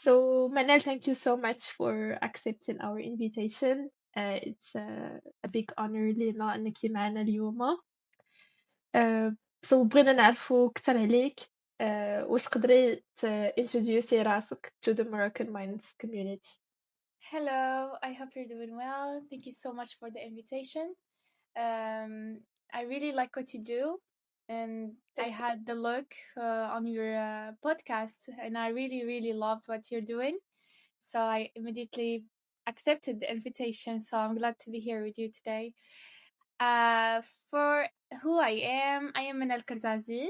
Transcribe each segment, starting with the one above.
So, Manal, thank you so much for accepting our invitation. It's a big honor لينا إنك معنا اليوم. So بغينا نعرفوا أكثر عليك. واش تقدري introduce راسك to the Moroccan Minds community. Hello, I hope you're doing well. Thank you so much for the invitation. I really like what you do, and I had the look on your podcast, and I really, really loved what you're doing. So I immediately accepted the invitation. So I'm glad to be here with you today. For who I am Manal Kerzazi.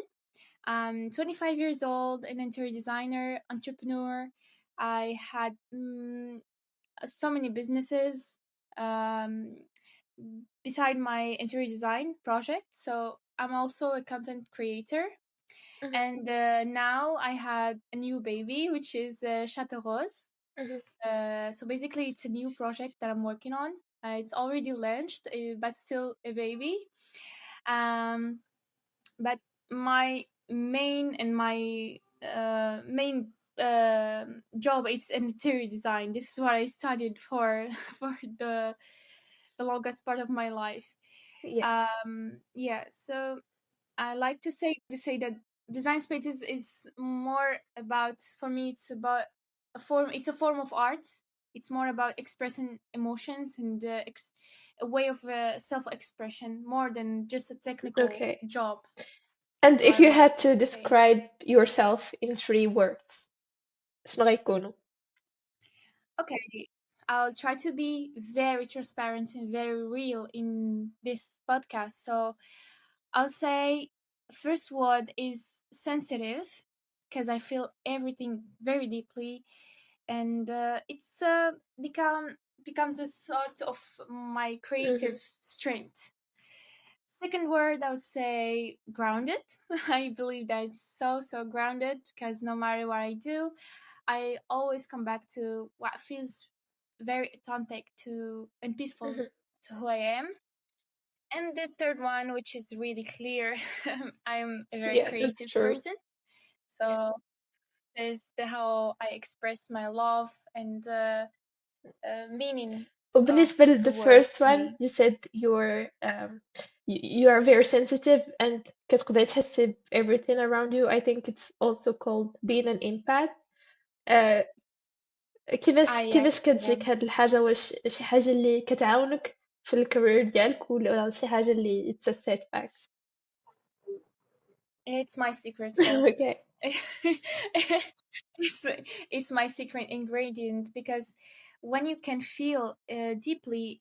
I'm 25 years old, an interior designer, entrepreneur. I had so many businesses beside my interior design project. So I'm also a content creator. Mhm. And now I had a new baby, which is Château Rose. So basically, it's a new project that I'm working on. It's already launched, but still a baby. But my main job, it's interior design. This is what I studied for for the longest part of my life. Yes. Yeah, so I like to say that design space is more about, for me, it's about it's a form of art. It's more about expressing emotions and a way of self-expression more than just a technical Okay. job. This And is what if I you like had to to say. describe yourself in 3 words, شنو غيكونوا؟ Okay, I'll try to be very transparent and very real in this podcast. So I'll say first word is sensitive, because I feel everything very deeply, and it's becomes a sort of my creative strength. Second word, I would say grounded. I believe that it's so grounded, because no matter what I do, I always come back to what feels very authentic to and peaceful to who I am. And the third one, which is really clear, I'm a very Yeah, that's creative true. person. So there's how I express my love and meaning of وبالنسبة the the word first to one, me. you said you are very sensitive and كتقدري تحسي ب everything around you. I think it's also called being an empath. uh, Ah, كيفاش yes, كتجيك هاد الحاجة؟ واش شي حاجة اللي كتعاونك في الكارير ديالك ولا شي حاجة اللي it's a setback؟ it's my secret sauce. Okay. it's it's my secret ingredient, because when you can feel deeply,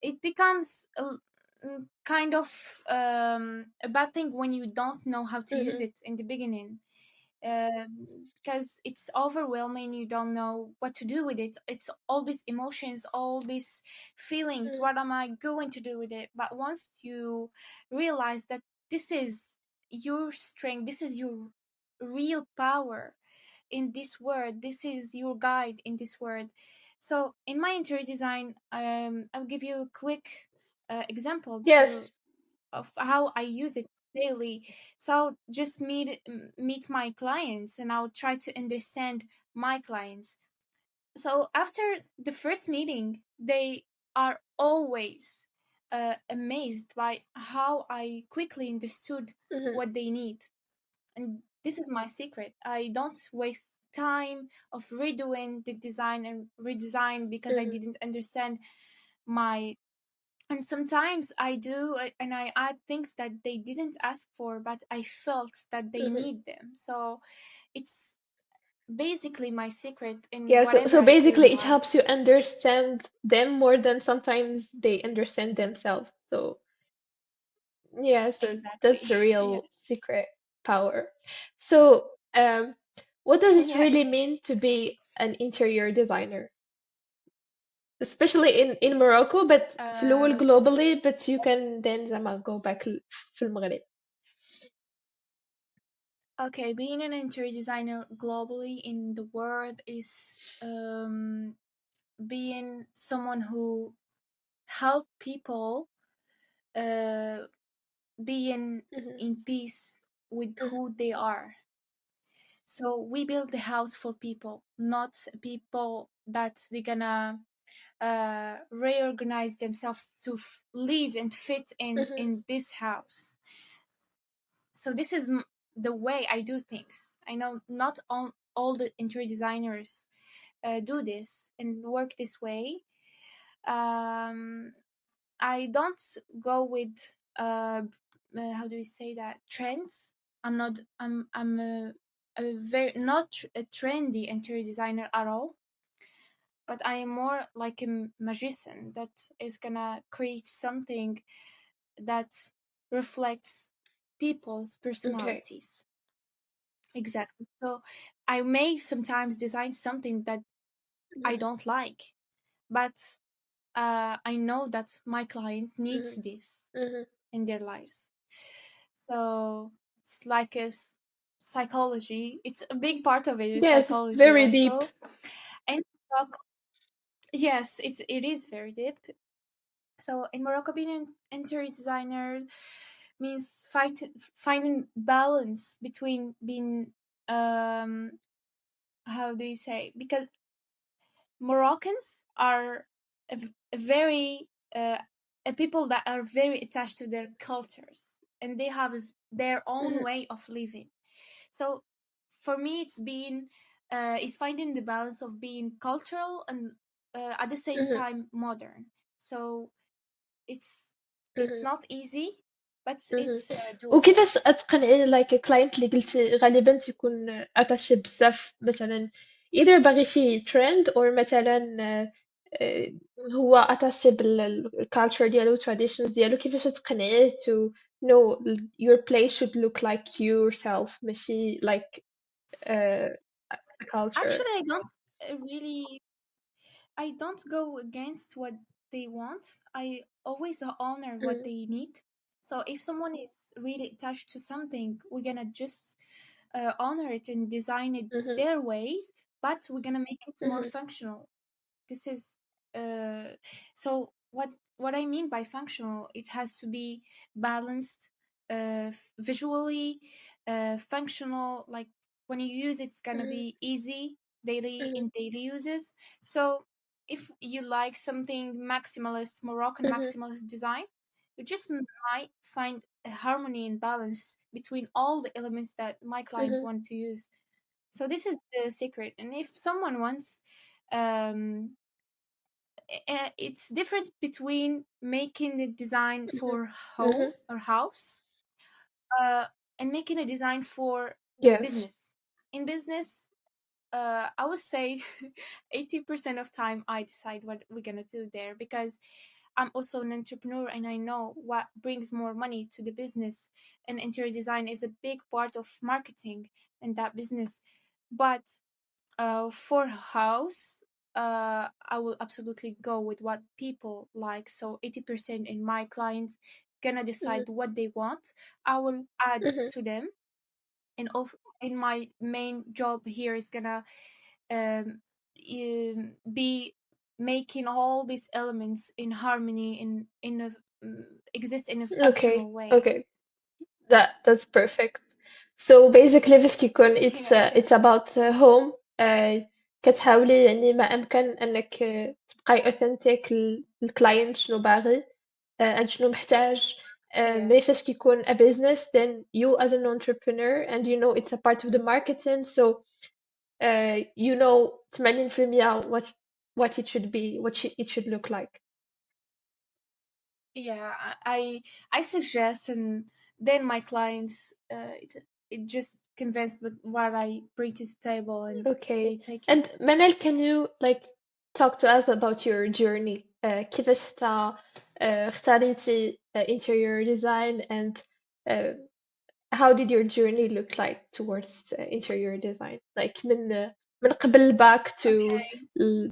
it becomes kind of a bad thing when you don't know how to use it in the beginning, because it's overwhelming. You don't know what to do with it. It's all these emotions, all these feelings. What am I going to do with it? But once you realize that this is your strength, this is your real power in this world, this is your guide in this world. So in my interior design, I'll give you a quick example Yes. of how I use it daily. So I'll just meet my clients, and I'll try to understand my clients. So after the first meeting, they are always amazed by how I quickly understood what they need. And this is my secret. I don't waste time of redoing the design and redesign because I didn't understand my. And sometimes I do, and I add things that they didn't ask for, but I felt that they need them. So it's basically my secret in Yeah, so whatever I do basically in it life. helps you understand them more than sometimes they understand themselves. So yeah, so that's Exactly. a real Yes. secret power. So, what does it Yeah. really mean to be an interior designer? Especially in Morocco, but في الأول Uh, globally, but you can then زعما go back في المغرب. okay, being an interior designer globally in the world is being someone who help people being in peace with who they are. So we build the house for people, not people that they're gonna reorganize themselves to live and fit in this house. So this is the way I do things. I know not all the interior designers do this and work this way. I don't go with how do we say that, trends. I'm a very not a trendy interior designer at all, but I am more like a magician that is gonna create something that reflects people's Okay. personalities. Exactly. So I may sometimes design something that I Mhm. don't like, but I know that my client needs Mhm. this Mhm. in their lives. So it's like psychology. It's a big part of it is Yes, it's psychology very deep. also. And yes, it is very deep. So in Morocco, being an interior designer means finding balance between being how do you say, because Moroccans are a very a people that are very attached to their cultures, and they have their own Mhm. way of living. So for me, it's finding the balance of being cultural and at the same Mhm. time modern. So it's it's Mhm. not easy, but Mhm. it's doable. وكيفاش تقنعي لايك كلاينت اللي قلتي غالبا تيكون اتاشي بزاف مثلا either باغي شي ترند or مثلا آه، هو اتاشي بالكالتشر ديالو traditions ديالو كيفاش تقنعيه to know your place should look like yourself ماشي like uh, a culture. Actually, really I don't go against what they want. I always honor what Mhm. they need. So if someone is really attached to something, we're gonna just honor it and design it Mhm. their ways, but we're gonna make it more Mhm. functional. This is so what I mean by functional, it has to be balanced, visually, functional, like when you use it, it's gonna Mhm. be easy daily Mhm. in daily uses. So if you like something maximalist, Moroccan Mhm. maximalist design, you just might find a harmony and balance between all the elements that my client Mhm. want to use. So this is the secret. And if someone wants um it's different between making the design Mhm. for home Mhm. or house uh, and making a design for Yes. business. In business, I would say 80% of time I decide what we're gonna do there, because I'm also an entrepreneur and I know what brings more money to the business. And interior design is a big part of marketing in that business. But for house, I will absolutely go with what people like. So 80% in my clients gonna Mhm. decide what they want. I will add Mhm. to them, and in my main job here is gonna um, be making all these elements in harmony in a exist in a Okay. functional way. Okay. That's perfect. So basically فاش كيكون Yeah, it's about home كتحاولي يعني ما أمكن أنك تبقاي authentic للكلاينت شنو باغي and شنو محتاج yeah, مي فاش كيكون a business then you as an entrepreneur and you know it's a part of the marketing so you know 80% what it should be it should look like. yeah. I suggest, and then my clients it just convinced with what I bring to the table, and Okay. they take it. And Manel, can you like talk to us about your journey? كيفاش اختاريتي interior design and uh, how did your journey look like towards interior design? Like من قبل back to Okay. ال-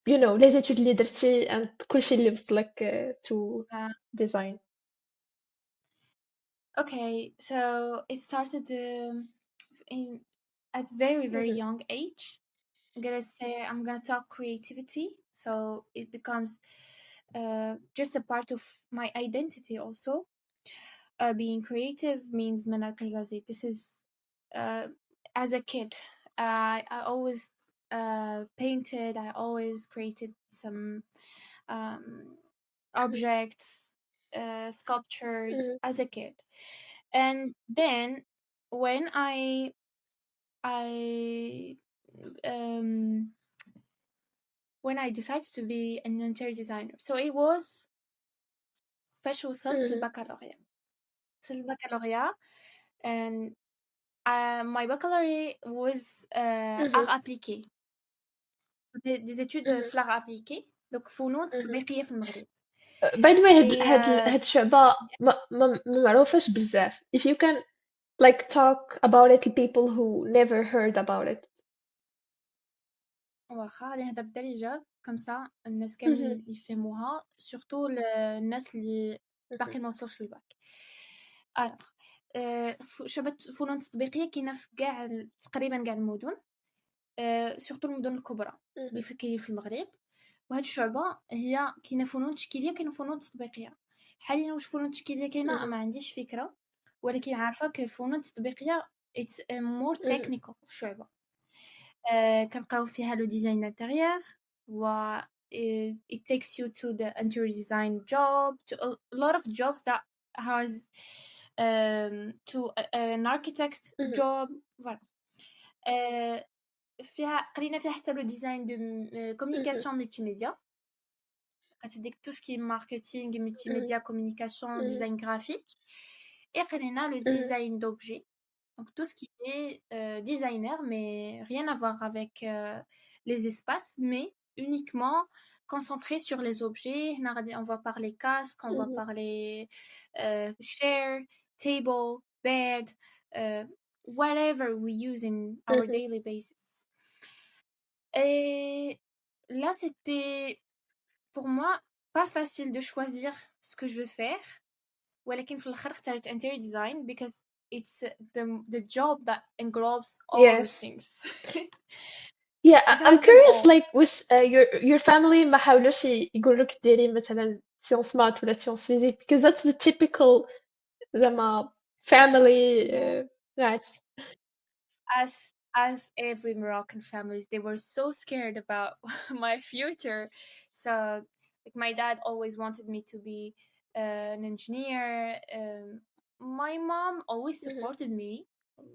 you know les études اللي درتي and كلشي اللي وصلك to Uh, design. okay. So it started in at very Mhm. young age. I'm gonna talk creativity, so it becomes just a part of my identity also. Being creative means Manal Kerzazi. This is uh, as a kid, I always painted. I always created some objects, sculptures as a kid. And then when I um when I decided to be an interior designer, so it was فاش وصلت البكالوريا. وصلت البكالوريا and my baccalaureate was art appliqué. des études في l'art appliqué, donc فنون تطبيقية في المغرب. By the way, Et هاد الشعبة ما معروفاش بزاف. If you can like talk about it to people who never heard about it. واخا غادي نهضر بالدارجة كمسا الناس كاملين يفهموها، سورتو الناس اللي باقي ما وصلوش للباك. شعبة فنون تطبيقية كاينة في تقريبا كاع المدن، سورتو المدن الكبرى اللي كاينين في المغرب. وهاد الشعبة هي كاينة فنون تشكيلية، كاينة فنون تطبيقية. حاليا واش فنون تشكيلية كاينة ما عنديش فكرة، ولكن عارفة الفنون التطبيقية it's more technical في الشعبة. كنلقاو فيها لو ديزاين انتيريور و it takes you to the interior design job, to a lot of jobs that has to an architect job. voilà. فيها قرينا فيها حتى لو ديزاين دو كومونيكاسيون ملتي ميديا، كتديك تو سكي ماركتينغ ملتي ميديا كومونيكاسيون ديزاين غرافيك. et قرينا لو ديزاين دوبجي، donc tout ce qui est designer, mais rien à voir avec les espaces, mais uniquement concentré sur les objets. On va parler casque, on va parler chair, table, bed, whatever we use in our daily basis. Et là, c'était pour moi pas facile de choisir ce que je veux faire. ولكن في الآخر اخترت interior design because it's the job that englobes all the Yes. things. Yeah, It I'm has them curious all. like with your family ما حاولوش يقولوا لك ديري مثلا science math ولا science physique because that's the typical زعما family Yeah. nice. As every Moroccan families, they were so scared about my future. So like my dad always wanted me to be an engineer. My mom always supported me.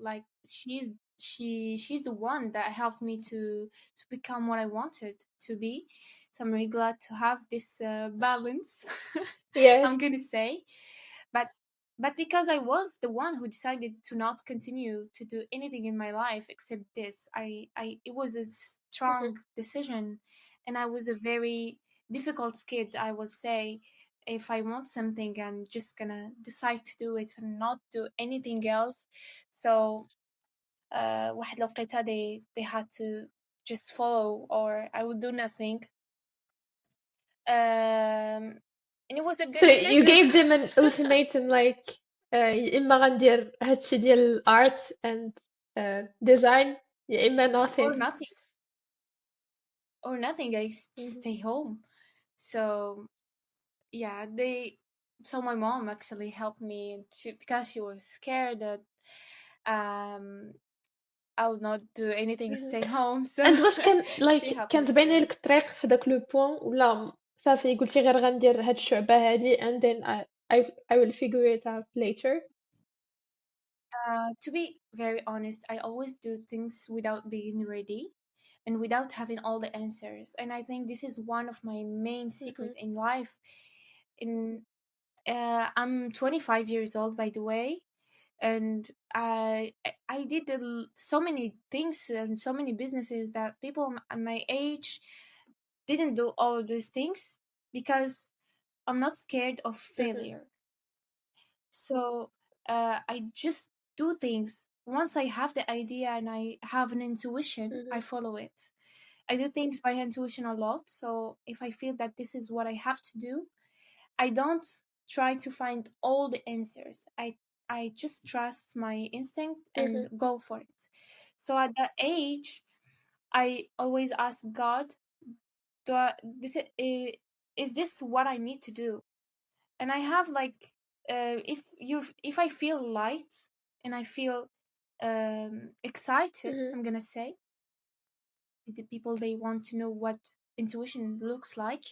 Like she's the one that helped me to become what I wanted to be. So I'm really glad to have this balance. Yes. I'm gonna say, but because I was the one who decided to not continue to do anything in my life except this, it was a strong decision, and I was a very difficult kid, I would say. If I want something, I'm just gonna decide to do it and not do anything else. So واحد الوقيته they had to just follow or I would do nothing. And it was a So good you decision. gave them an ultimatum like يا إما غندير هادشي ديال art and design يا إما or nothing. nothing. Or nothing. I just stay home. So yeah, so my mom actually helped me because she was scared that I would not do anything, stay home. So And واش كان she like helped me كانت through باينه it. لك الطريق في داك لو بوين ولا صافي قلتي غير غندير هاد الشعبة هادي and then I will figure it out later. To be very honest, I always do things without being ready and without having all the answers. And I think this is one of my main secret in life. I'm 25 years old, by the way, and I did so many things and so many businesses that people my age didn't do all these things because I'm not scared of failure. So I just do things. Once I have the idea and I have an intuition, I follow it. I do things by intuition a lot. So if I feel that this is what I have to do, I don't try to find all the answers. I just trust my instinct and go for it. So at that age, I always ask God, is this what I need to do? And I have like if I feel light and I feel excited, Mhm. I'm gonna say. The people, they want to know what intuition looks like.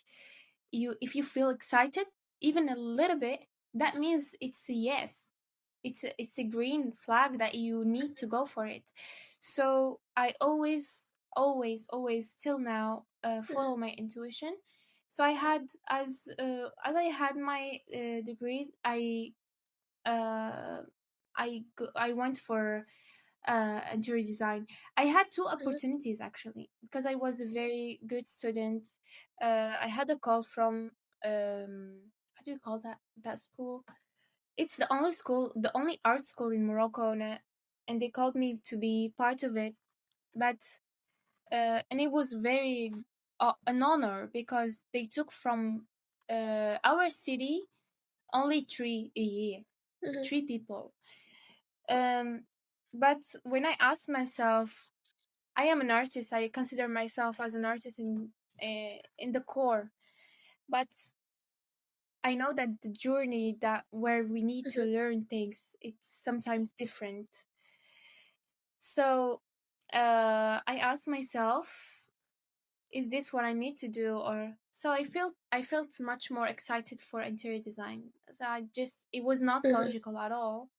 If you feel excited even a little bit, that means it's a yes. It's a green flag that you need to go for it. So I always till now follow Mhm. my intuition. So I had as I had my degrees, uh I went for interior design. I had two Mhm. opportunities actually because I was a very good student. I had a call from how do you call that school? It's the only school, the only art school in Morocco, and they called me to be part of it. But and it was very an honor because they took from our city only three a year, Mhm. three people. Um, but when I asked myself, I am an artist. I consider myself as an artist in the core, but I know that the journey that where we need to Mhm. learn things, it's sometimes different. So I asked myself, is this what I need to do? Or so I felt much more excited for interior design. So it was not Mhm. logical at all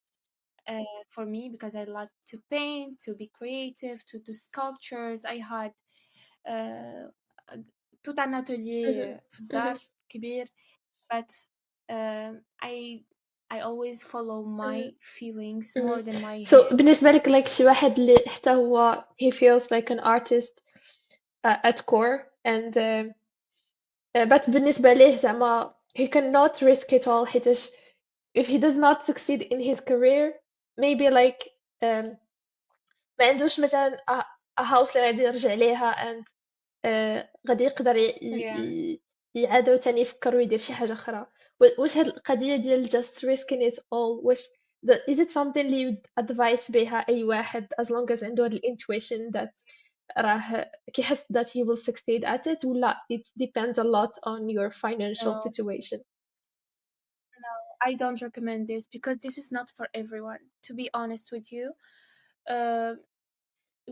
for me because I like to paint, to be creative, to do sculptures. I had آه، توت عن atelier Mhm. في الدار Mhm. كبير. But I always follow Mhm. my feelings Mhm. more than my So head. بالنسبة لك like شي واحد اللي حتى هو he feels like an artist at core and but بالنسبة ليه زعما he cannot risk it all حيتاش if he does not succeed in his career maybe like um, ما عندوش مثلا a house اللي غادي يرجع ليها and غادي يقدر Yeah. يعاد عاوتاني يفكر ويدير شي حاجة أخرى واش هاد القضية ديال just risking it all واش is it something اللي you'd advise بها أي واحد as long as عنده هاد ال intuition that راه كيحس that he will succeed at it ولا it depends a lot on your financial No, situation. I don't recommend this because this is not for everyone. To be honest with you, uh,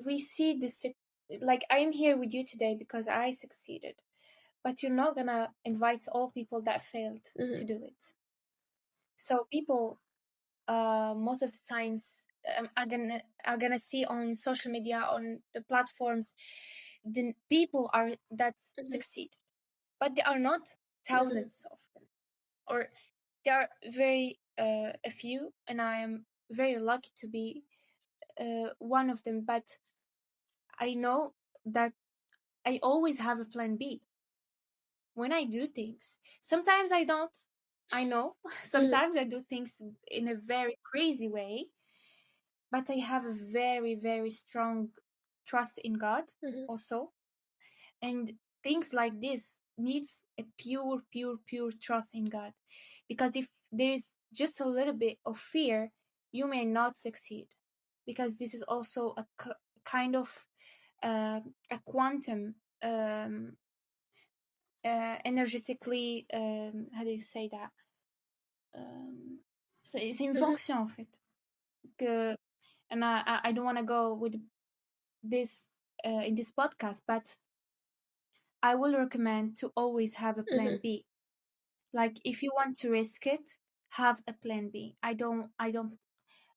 we see this like I'm here with you today because I succeeded, but you're not gonna invite all people that failed to Mhm. do it. So people most of the times are gonna see on social media on the platforms the people are that Mhm. succeed, but there are not Mhm. thousands of them, or there are very a few, and I am very lucky to be one of them. But I know that I always have a plan B when I do things. Sometimes I don't. I know. Mhm. Sometimes I do things in a very crazy way, but I have a very, very strong trust in God Mhm. also. And things like this needs a pure trust in God. Because if there's just a little bit of fear, you may not succeed. Because this is also kind of a quantum um, energetically, how do you say that? C'est une Mhm. fonction en fait. Que, and I don't want to go with this in this podcast, but I will recommend to always have a plan Mhm. B. Like if you want to risk it, have a plan B. I don't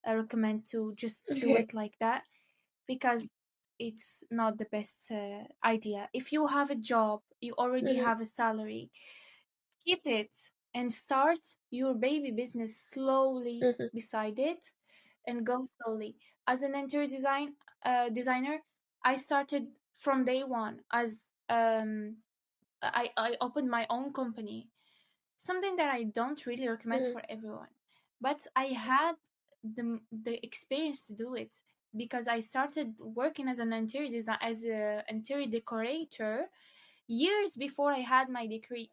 recommend to just do Okay. it like that because it's not the best idea. If you have a job, you already Mhm. have a salary, keep it and start your baby business slowly Mhm. beside it and go slowly. As an interior designer, I started from day one as I opened my own company, something that I don't really recommend Mhm. for everyone. But I had the experience to do it because I started working as an as a interior decorator years before I had my degree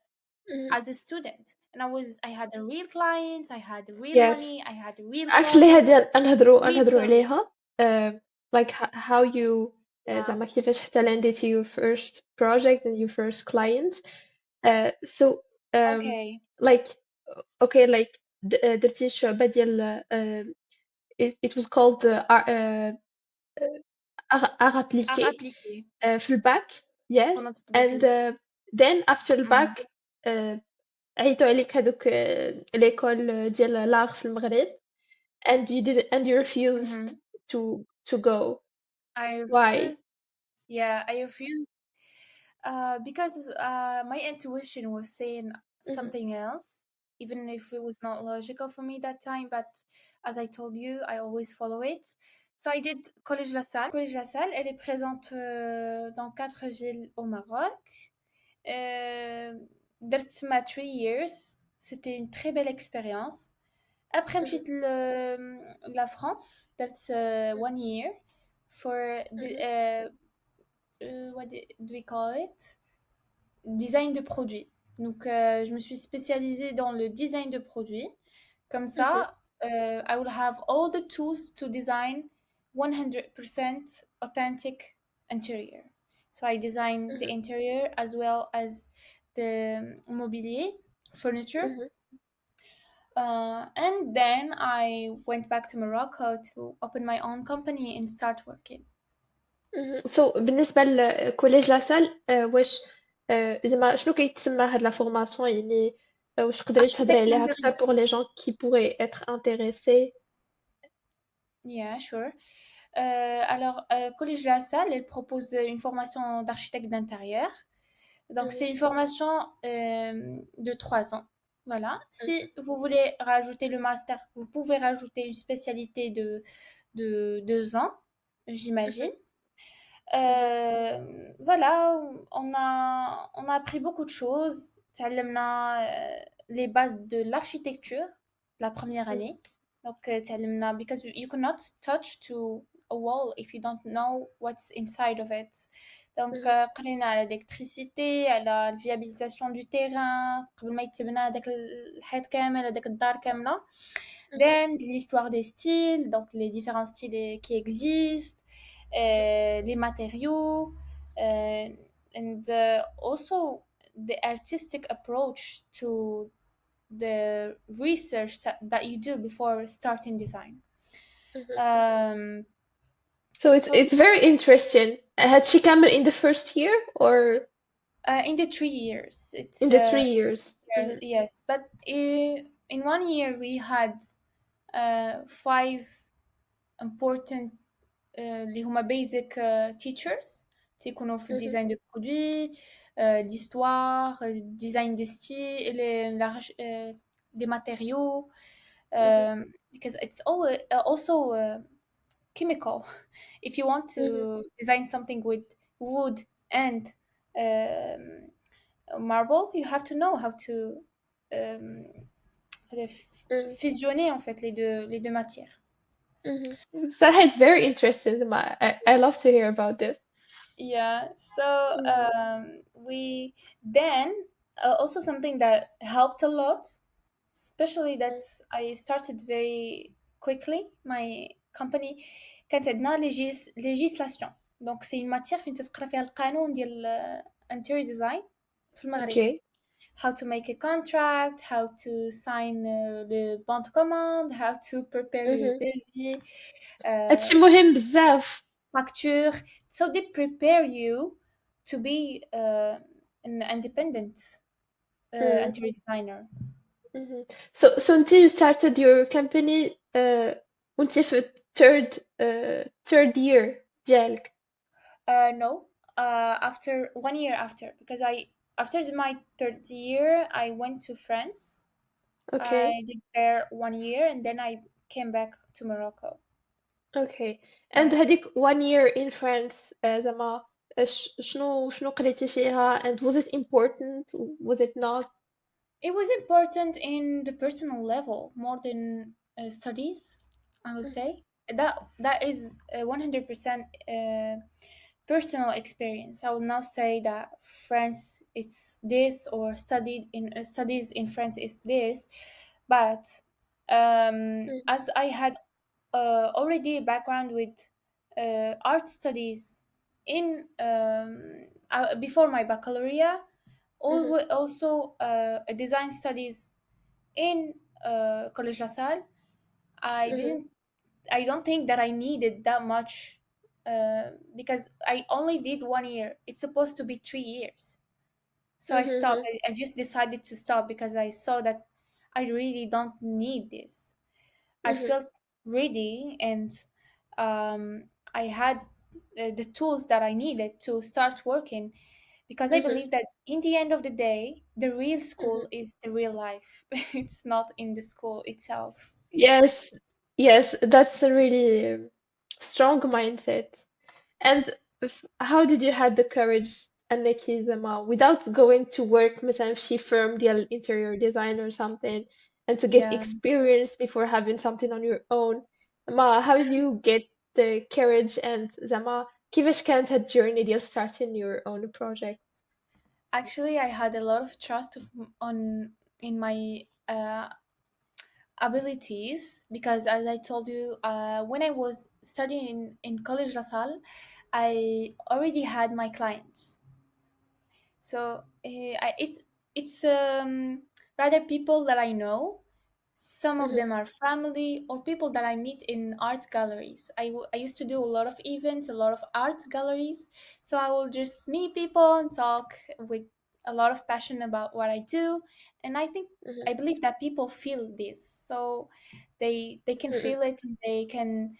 Mhm. as a student. And I had the real clients, I had the real Yes. money, I had the real Actually هادي projects, real نهضروا projects. عليها like how you Yeah. زعما كيفاش حتى landed your first project and your first client so um, Okay. like okay like درتي الشعبة ديال it was called art Art appliqué appliqué في الباك. Yes. pendant تطبيق And then after Mhm. الباك عيطوا عليك هادوك l'école ديال l'art في المغرب and you refused Mhm. to go. I Why? refused. Yeah, I refused because my intuition was saying Mhm, something else, even if it was not logical for me that time. But as I told you, I always follow it. So I did Collège LaSalle. Collège LaSalle, elle est présente dans 4 villes au Maroc. درت تما 3 years. C'était une très belle expérience. Après mhm, مشيت la France. That's 1 year for the mhm, what do we call it? Design de produits. Donc, je me suis spécialisée dans le design de produits. Comme mhm, ça, I will have all the tools to design 100% authentic interior. So I design the mhm, interior as well as the mobilier, furniture. mhm, And then I went back to Morocco to open my own company and start working. mhm. So بالنسبة لكوليج لاسال واش زعما شنو كيتسمى هاد لا فورماسيون يعني واش تقدري تهضري Architecte عليها أكثر d'intérieur. pour les gens qui pourraient être intéressés. Yeah, sure. Alors, Collège LaSalle, elle propose une formation d'architecte d'intérieur. Donc, Mhm, c'est une formation de 3 ans. Voilà. mhm, Si vous voulez rajouter le master, vous pouvez rajouter une spécialité de 2 ans, j'imagine. mhm, mhm, Voilà, on a appris beaucoup de choses. تعلمنا les bases de l'architecture la première mhm, année. Donc, تعلمنا because you cannot touch to a wall if you don't know what's inside of it. Donc, mhm, قرينا على l'électricité, على الفيابيليزاسيون du terrain, قبل ما يتبنى هذاك الحيط كامل هذاك الدار كاملة. mhm, Then, l'histoire des styles, donc les différents styles qui existent, les matériaux, and also the artistic approach to the research that you do before starting design. mhm. Um, So it's so it's very interesting. Had she come in the first year or in the 3 years, in it's the 3 years? Mhm, yes, but in 1 year we had 5 important اللي هما basic teachers تيكونوا في mhm, الديزاين دو برودوي l'histoire design des styles des matériaux mhm, because it's also chemical if you want to mhm, design something with wood and um, marble you have to know how to um, mhm, fusionner en fait les deux matières. mhm. Sarah, it's very interesting. I love to hear about this. Yeah, so Mhm, we then also something that helped a lot, especially that I started very quickly my company كانت عندنا législation. Donc c'est une matière فين تتقرا فيها القانون ديال interior design في المغرب. okay. How to make a contract, how to sign le bon de commande, how to prepare your Mhm. devis, هادشي مهم بزاف. facture. So they prepare you to be an independent Mm, interior designer. mhm. So until you started your company وانتي في third year ديالك. No, after 1 year after, because after my third year, I went to France. Okay. I did there 1 year, and then I came back to Morocco. Okay. And Yeah. هذيك 1 year in France زعما شنو قريتي فيها and was it important was it not? It was important in the personal level more than studies, I would Mhm, say. That is 100% personal experience. I would not say that France it's this or studies in France is this, but mhm, as I had already a background with art studies in before my baccalaureate, mhm, also design studies in Collège LaSalle. I mhm, didn't. I don't think that I needed that much, because I only did 1 year. It's supposed to be 3 years. So I stopped. Mhm, I just decided to stop because I saw that I really don't need this. I mhm, felt ready, and I had the tools that I needed to start working, because I mhm, believe that in the end of the day, the real mhm. school is the real life. It's not in the school itself. Yes, yes, that's a really strong mindset. And how did you have the courage أنك زعما without going to work مثلا في شي firm ديال interior design or something and to get Yeah. experience before having something on your own how did you get the courage and زعما كيفاش كانت هاد journey ديال starting your own project. Actually, I had a lot of trust on in my abilities, because, as I told you, when I was studying in Collège LaSalle, I already had my clients. So it's rather people that I know. Some of Mhm, them are family or people that I meet in art galleries. I used to do a lot of events, a lot of art galleries. So I will just meet people and talk with a lot of passion about what I do. And mhm, I believe that people feel this. So they can mhm, feel it, and they can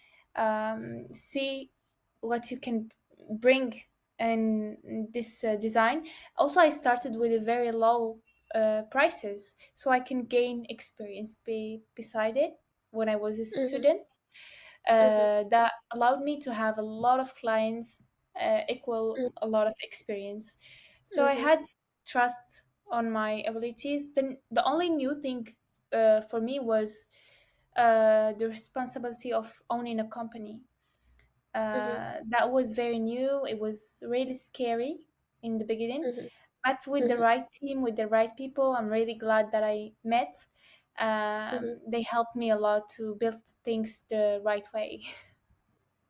see what you can bring in this design. Also, I started with a very low prices, so I can gain experience beside it when I was a mhm, student. mhm, That allowed me to have a lot of clients, equal a lot of experience. So I mhm, had trust on my abilities. Then the only new thing for me was the responsibility of owning a company. mhm, That was very new. It was really scary in the beginning, mhm, but with the mhm, right team, with the right people, I'm really glad that I met. mhm. They helped me a lot to build things the right way.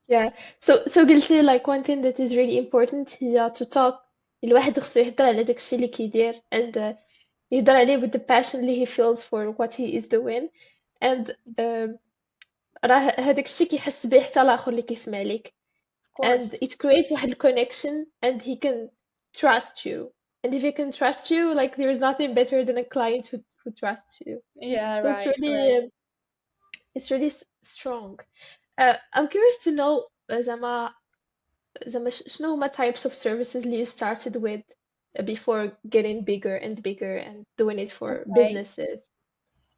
Yeah. So قلتي like one thing that is really important هي to talk الواحد خصو يهضر على داكشي اللي كيدير and يهضر عليه with the passion اللي he feels for what he is doing and um, راه هداك الشيء كيحس به حتى الاخر اللي كيسمع ليك Of and course. it creates واحد ال connection and he can trust you and if he can trust you like there is nothing better than a client who trusts you Yeah, so it's right, really right. strong. I'm curious to know زعما شنو هما types of services اللي you started with before getting bigger and bigger and doing it for Okay. businesses.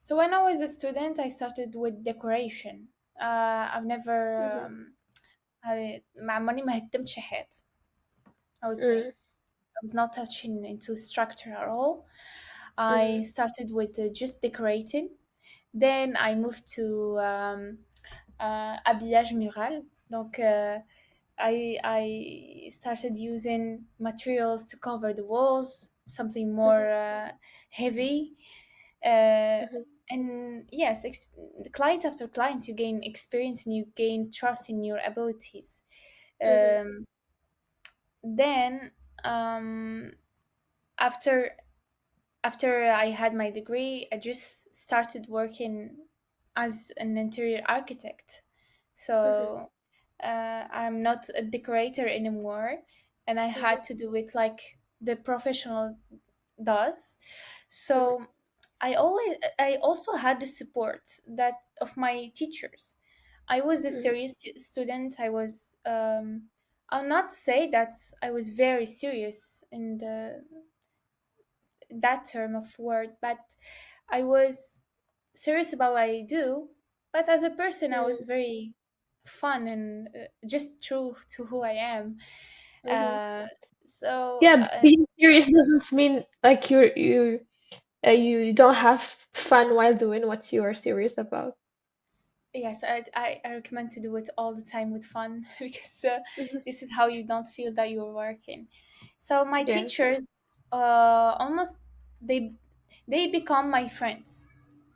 So when I was a student, I started with decoration. I've never Mhm, مع عمري ما هتمت شي حيط, I would say. mm, I was not touching into structure at all. I mhm, started with just decorating. Then I moved to habillage mural. Donc, I started using materials to cover the walls, something more mhm, heavy. Uh, mhm, and yes, client after client, you gain experience and you gain trust in your abilities. mhm, Um, then, um, after after I had my degree, I just started working as an interior architect. mhm, So I'm not a decorator anymore, and I mhm, had to do it like the professional does. mhm, So I also had the support that of my teachers. I was a mhm, serious student. I'll not say that I was very serious in that term of word, but I was serious about what I do. But as a person, I was mhm, very fun and just true to who I am. mhm. Uh, so Yeah, being serious doesn't mean like you don't have fun while doing what you are serious about. yes, I recommend to do it all the time with fun, because Mhm. this is how you don't feel that you're working. So my Yes. teachers, almost they they become my friends.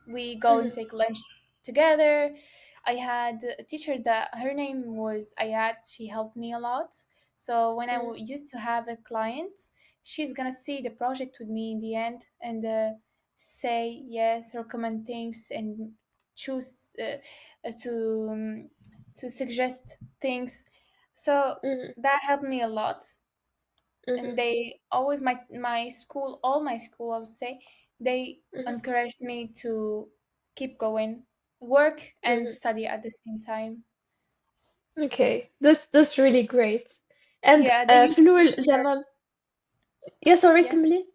We go and Mhm, take lunch together. I had a teacher that her name was Ayat. She helped me a lot. So when I mhm, used to have a client, she's gonna see the project with me in the end and say yes, recommend things, and choose to suggest things. So mhm, that helped me a lot. And mhm, they always my school, all my school, I would say, they mhm, encouraged me to keep going, work and mhm. study at the same time. Okay, that's really great. And Yeah, they used في to الأول share. زعما يا sorry Yeah. كملي.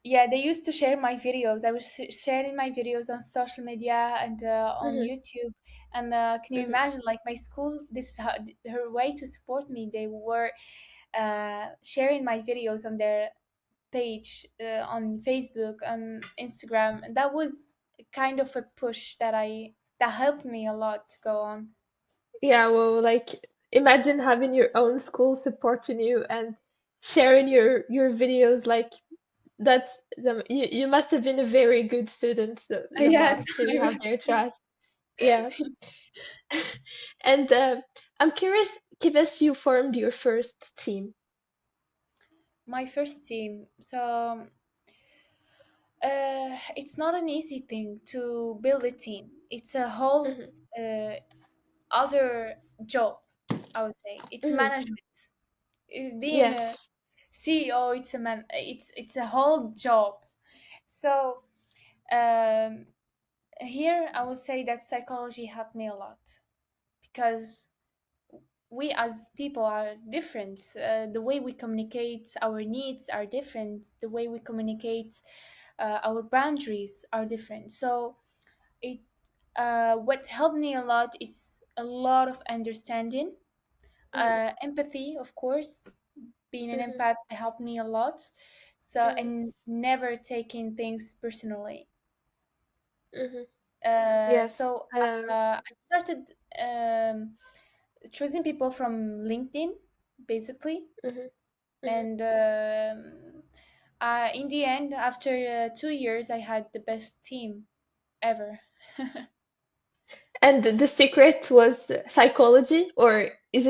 Yeah, they used to share my videos. I was sharing my videos on social media and on Mhm, YouTube. And can you mhm. imagine, like my school, this is how, her way to support me. They were sharing my videos on their page on Facebook, on Instagram. And that was kind of a push that helped me a lot to go on. Yeah, well, like imagine having your own school supporting you and sharing your videos like that's you must have been a very good student so, Yes, to I have would their say. trust. Yeah. And I'm curious كيفاش you formed your first team. My first team. So it's not an easy thing to build a team. It's a whole Mhm, uh, other job, I would say. It's mhm. management. Being a Yes. CEO, it's a whole job. So um, here I would say that psychology helped me a lot because we as people are different. The way we communicate our needs are different. The way we communicate our boundaries are different. So it what helped me a lot is a lot of understanding, Mhm, empathy, of course. Being an mhm, empath helped me a lot. So mhm, and never taking things personally. mhm. Uh, Yes. so I started choosing people from LinkedIn, basically. Mhm, mhm. And in the end, after 2 years, I had the best team ever. And the secret was psychology, or is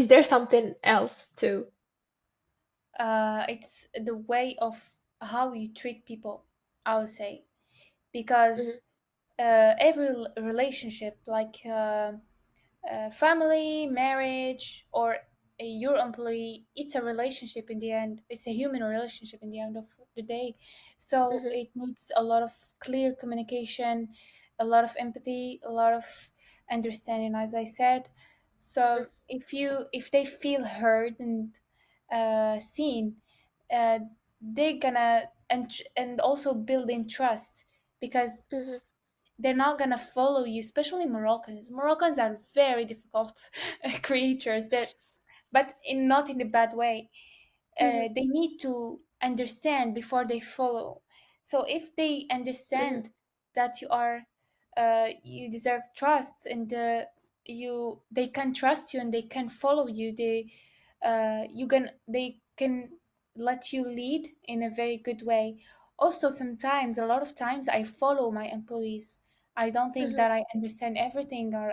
there something else too? It's the way of how you treat people, I would say, Mhm, because every relationship, like family, marriage, or your employee, it's a relationship in the end. It's a human relationship in the end of the day. So mhm, it needs a lot of clear communication, a lot of empathy, a lot of understanding, as I said. mhm, So if they feel heard and seen, uh, they're gonna and also building trust because mhm, they're not gonna follow you, especially Moroccans. Moroccans are very difficult creatures. But not in a bad way. mhm, They need to understand before they follow. So if they mhm, understand that you deserve trust and they can trust you and they can follow you, they can let you lead in a very good way. Also, sometimes, a lot of times, I follow my employees. I don't think mhm, that I understand everything or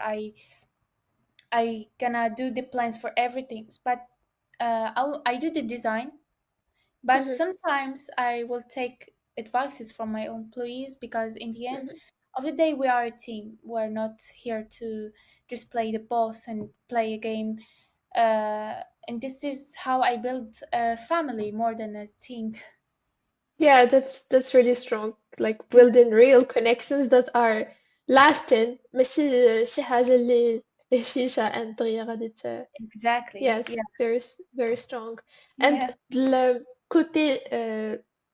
I gonna do the plans for everything, but I do the design. But mhm, sometimes I will take advices from my employees because in the end mhm. of the day we are a team. We're not here to just play the boss and play a game. And this is how I build a family more than a team. Yeah, that's really strong. Like Yeah, building real connections that are lasting. ماشي شي حاجة اللي هشيشة and دغيا غادي exactly. Yes, Yeah. very strong. And Yeah. le côté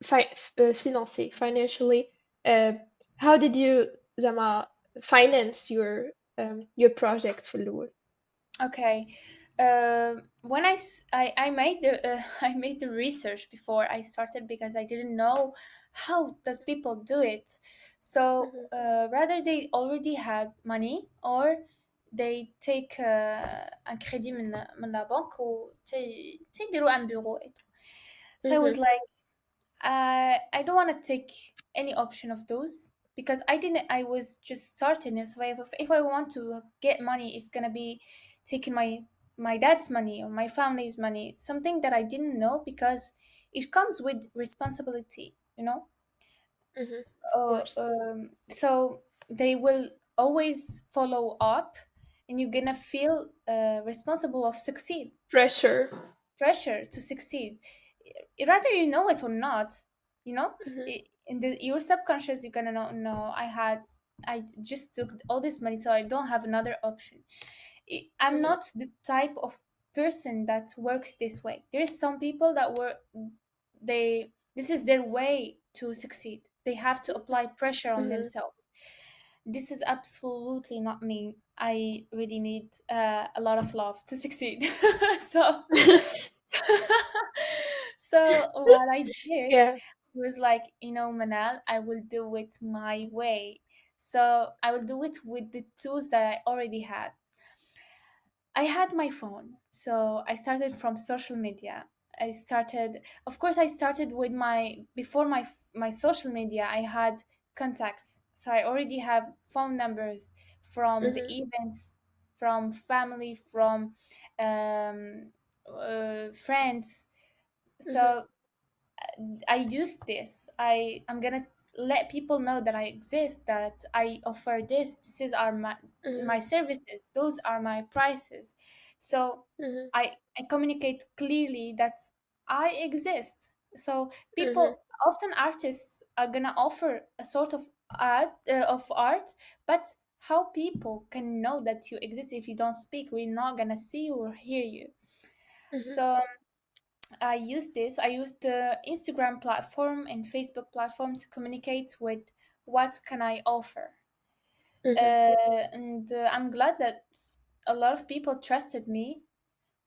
financier, financially, uh, how did you زعما finance your project في الأول؟ Okay. When I made the I made the research before I started because I didn't know how does people do it. So Mhm, rather they already had money or they take un crédit من la banque ou تيديروا un bureau et tout. So I was mhm, like, I don't want to take any option of those because I didn't. I was just starting this way. If I want to get money, it's gonna be taking my dad's money or my family's money. Something that I didn't know because it comes with responsibility. You know. mhm, of course. So they will. always follow up, and you're gonna feel responsible of succeed, Pressure. pressure to succeed, rather you know it or not, you know. Mhm, In your subconscious you're gonna know, no, I just took all this money, so I don't have another option. I'm mhm, not the type of person that works this way. There is some people that work, they, this is their way to succeed, they have to apply pressure on mhm, themselves. This is absolutely not me. I really need a lot of love to succeed. So so what I did Yeah. was like, Manal, I will do it my way. So I will do it with the tools that I already had. I had my phone, so I started from social media. Of course, I started with before my social media, I had contacts. So I already have phone numbers from the Mhm, events, from family, from friends. mhm, So I use this. I'm gonna let people know that I exist, that I offer this. This is are my mhm, services. Those are my prices. So mhm, I communicate clearly that I exist. So mhm, people, often artists are gonna offer a sort of art, but how people can know that you exist if you don't speak? We're not gonna see you or hear you. mhm, So I use this. I use the Instagram platform and Facebook platform to communicate with what can I offer. mhm, And I'm glad that a lot of people trusted me.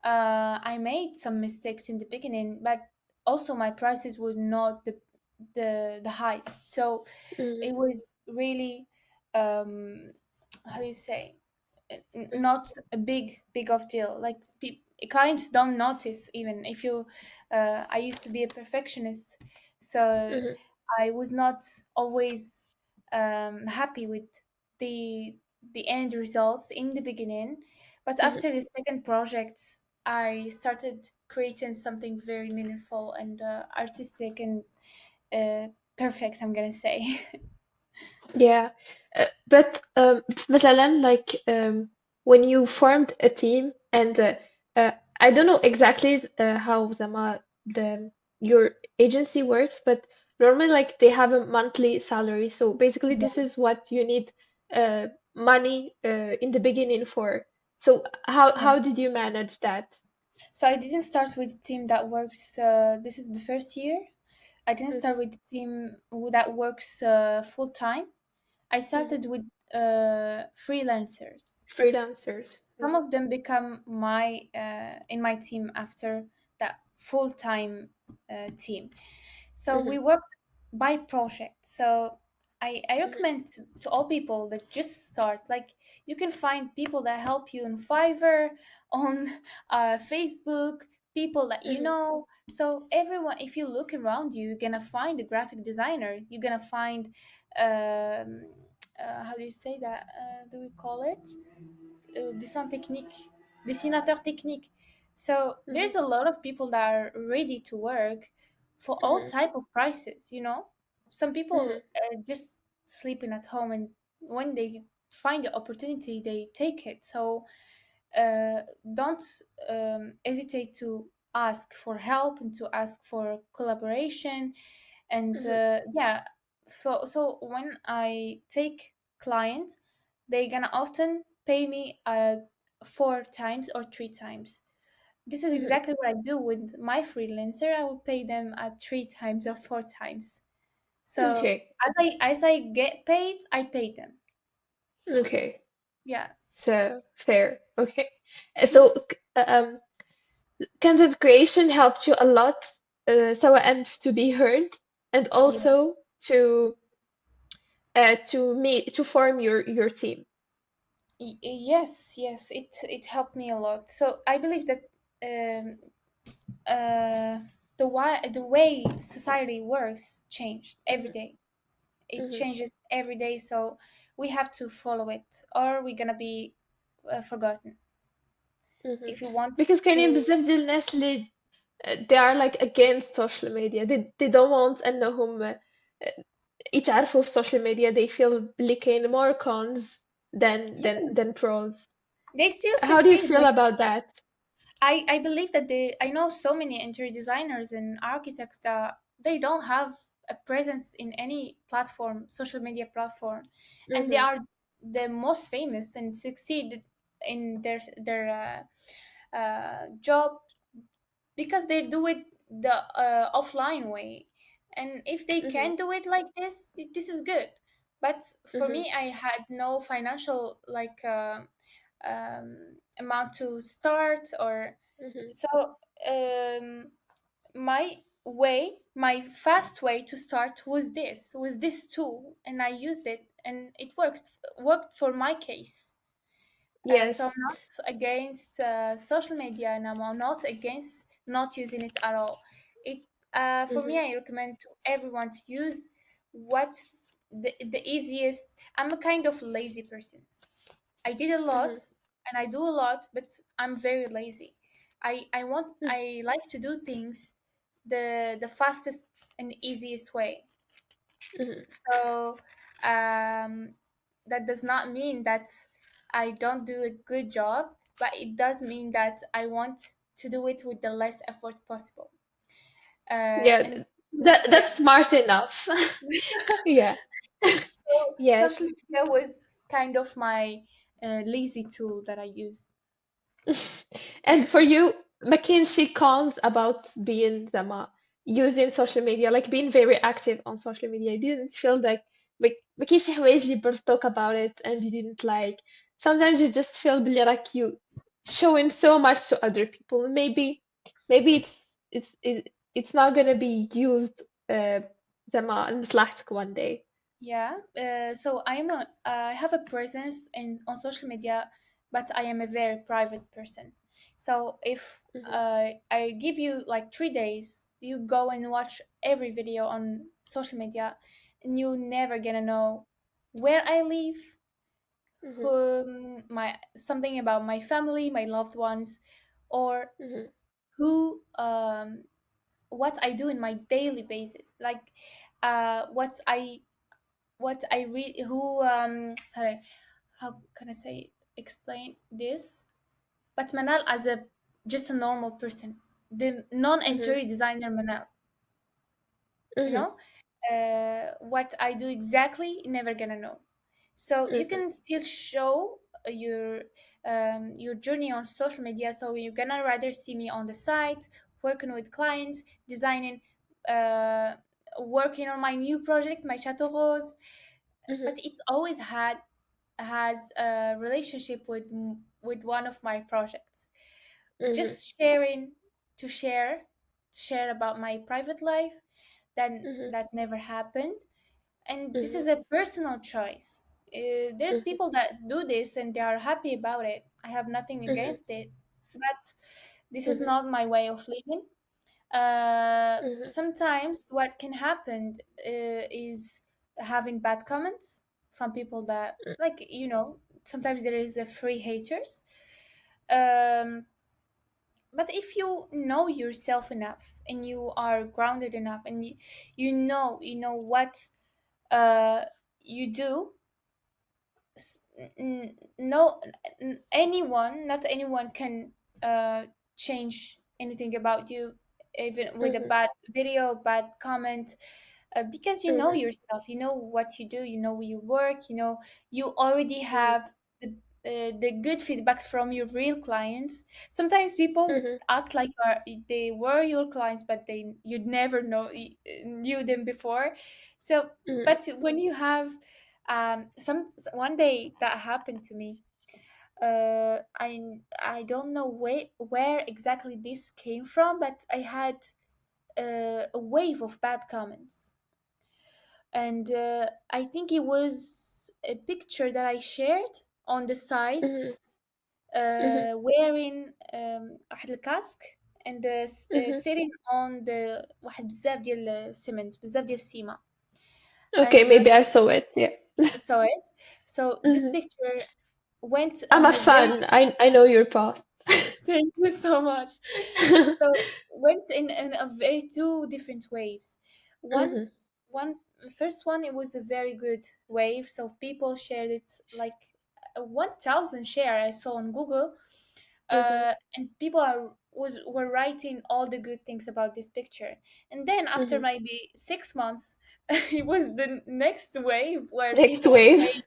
I made some mistakes in the beginning, but also my prices were not the highest. So mhm, it was really, how do you say, mhm, not a big of deal. Like clients don't notice even if you. I used to be a perfectionist, so mhm, I was not always happy with the the end results in the beginning. But mhm. after the second project, I started creating something very meaningful and artistic and uh, perfect, I'm gonna say. Yeah. But مثلا like when you formed a team and uh, I don't know exactly how the your agency works, but normally like they have a monthly salary. So basically this Yeah. is what you need money in the beginning for. So how did you manage that? So I didn't start with a team that works. This is the first year. I didn't Hmm. start with a team that works full time. I Hmm. started with freelancers. Freelancers. Some Hmm. of them become my in my team after that full time team. So Hmm. we work by project. So I Hmm. recommend to all people that just start. Like you can find people that help you on Fiverr, on Facebook, people that you Hmm. know. So everyone, if you look around you, you're gonna find a graphic designer. You're gonna find how do you say that? Do we call it? Dessin technique, dessinateur technique. So Hmm. there's a lot of people that are ready to work for all Hmm. type of prices. Some Hmm. people just sleeping at home, and when they find the opportunity, they take it. So uh, don't hesitate to ask for help and to ask for collaboration. And Hmm. yeah, so when I take clients, they gonna often pay me 4 times or 3 times. This is Hmm. exactly what I do with my freelancer. I will pay them at 3 times or 4 times. So Okay. as I get paid, I pay them. Okay. Yeah. So fair. Okay. So content creation helped you a lot, سواء to be heard and Yeah. also to form your team. Yes, yes, it helped me a lot. So I believe that um, uh, the way society works changed every Hmm. day. It Hmm. changes every day, so we have to follow it, or we're gonna be forgotten. Hmm. If you want Because كاينين to, بزاف ديال الناس اللي they are like against social media. They don't want انهم يتعرفوا في social media. They feel بلي كاين more cons. Yeah, than pros. they still How do you succeed. feel Like about that? I believe that I know so many interior designers and architects that they don't have a presence in any platform, social media platform, and they Mm-hmm. are the most famous and succeed in their job because they do it the offline way. And if they Mm-hmm. can do it like this is good. But for Mm-hmm. me, I had no financial amount to start or Mm-hmm. so. Um, my fast way to start was this tool, and I used it, and it worked for my case. So I'm Yes. not against social media, and I'm not against not using it at all. It For me, Mm-hmm. I recommend to everyone to use what the easiest. I'm a kind of lazy person. I did a lot Mm-hmm. and I do a lot, but I'm very lazy. I like to do things the fastest and easiest way. Mm-hmm. So um, that does not mean that I don't do a good job, but it does mean that I want to do it with the less effort possible. Yeah, And that's smart enough. Yeah. so Yes. social media was kind of my lazy tool that I used. And for you, McKinsey cons about being using social media, like being very active on social media. You didn't feel like ما كاينش شي حوايج اللي talk about it and you didn't like. Sometimes you just feel بلي like you showing so much to other people. Maybe it's not gonna be used لمصلحتك one day. Yeah. So I have a presence on social media, but I am a very private person. So if Mhm, I give you like 3 days, you go and watch every video on social media, and you never gonna know where I live, mhm, who my something about my family, my loved ones, or mhm, who what I do in my daily basis, like what I read, who how can I say explain this? But Manal as a just a normal person, the mhm, non-interior designer Manal, you mhm, know, what I do exactly, never gonna know. So you mhm, can still show your journey on social media. So you're gonna rather see me on the site, working with clients, designing, uh, working on my new project, my Château Rose. But mhm, it's always has a relationship with one of my projects. mhm, Just sharing to share about my private life, then mhm, that never happened, and this is mhm, a personal choice. There's mhm, people that do this and they are happy about it. I have nothing mhm, against it, but this is mhm, not my way of living. mhm, Sometimes what can happen is having bad comments from people that, like, sometimes there is a free haters. Um, but if you know yourself enough and you are grounded enough and you know what uh, you do, no, not anyone can change anything about you, even with a mhm, bad video, bad comment, because you know mhm, yourself, you know what you do, you know your work, you already mhm, have the good feedbacks from your real clients. Sometimes people mhm, act like they were your clients, but you'd never knew them before. So, mhm, but when you have some one day that happened to me, I don't know where exactly this came from, but I had a wave of bad comments, and I think it was a picture that I shared on the site, mhm, mhm, wearing واحد الكاسك and mhm. sitting on the واحد بزاف ديال السمنت بزاف ديال السيمة. Okay, And maybe I saw it. Yeah. so it so this Mhm. picture went I'm a on a very fan. I know your posts. thank you so much. So went in a very two different waves. One Mhm, one first one, it was a very good wave, so people shared it like 1,000 share I saw on Google, Mhm. and people were writing all the good things about this picture. And then after Mhm. maybe 6 months, it was the next wave where Next people wave.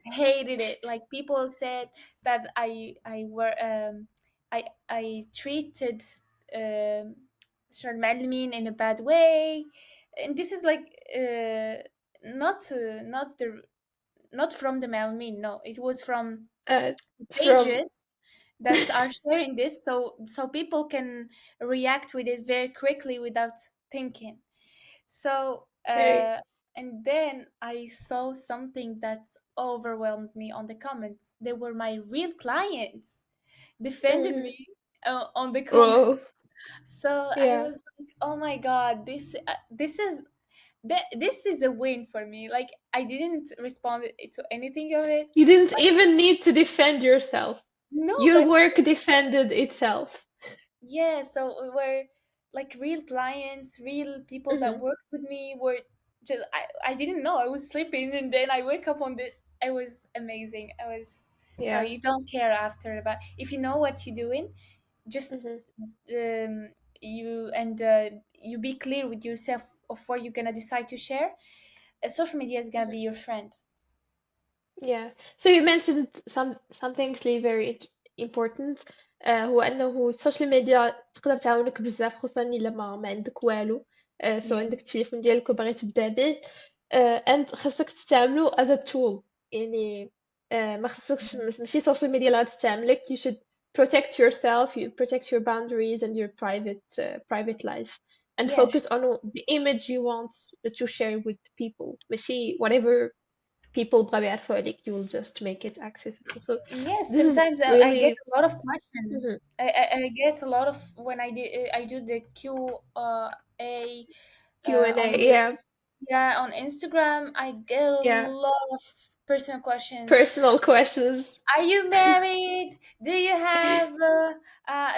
hated it. Like people said that I treated um المعلمين in a bad way, and this is like not from the معلمين. No, it was from Uh, from pages that are sharing this, so people can react with it very quickly without thinking. So okay. and then I saw something that overwhelmed me on the comments. They were my real clients defended Mhm. me on the comment. Oh, So I yeah. was like, oh my god, this is a win for me. Like I didn't respond to anything of it, You didn't but even need to defend yourself. no, Your but work defended itself. yeah, so we were like real clients, real people that Mhm. worked with me were just I didn't know. I was sleeping and then I wake up on this. It was amazing. I was Yeah. sorry, you don't care after about if you know what you're doing, just Mhm. you be clear with yourself of what you're gonna decide to share. Social media is gonna Mhm. be your friend. Yeah. So you mentioned something really very important. هو انه السوشيال ميديا تقدر تعاونك بزاف خصوصا الا ما عندك والو. سو Yeah. عندك التليفون ديالك وباغي تبدا به. and خاصك تستعملو as a tool. يعني ما خاصكش ماشي سوشيال ميديا اللي غتستعملك. You should protect yourself, you protect your boundaries and your private life, and Yeah, focus on the image you want to share with people. ماشي whatever people بغاو يعرفوا عليك, you will just make it accessible. So yes, this is sometimes I get really a lot of questions. mhm, I get a lot of when I do the A Q&A. on the Yeah, yeah on Instagram. I get a yeah, lot of personal questions. personal questions. Are you married? Do you have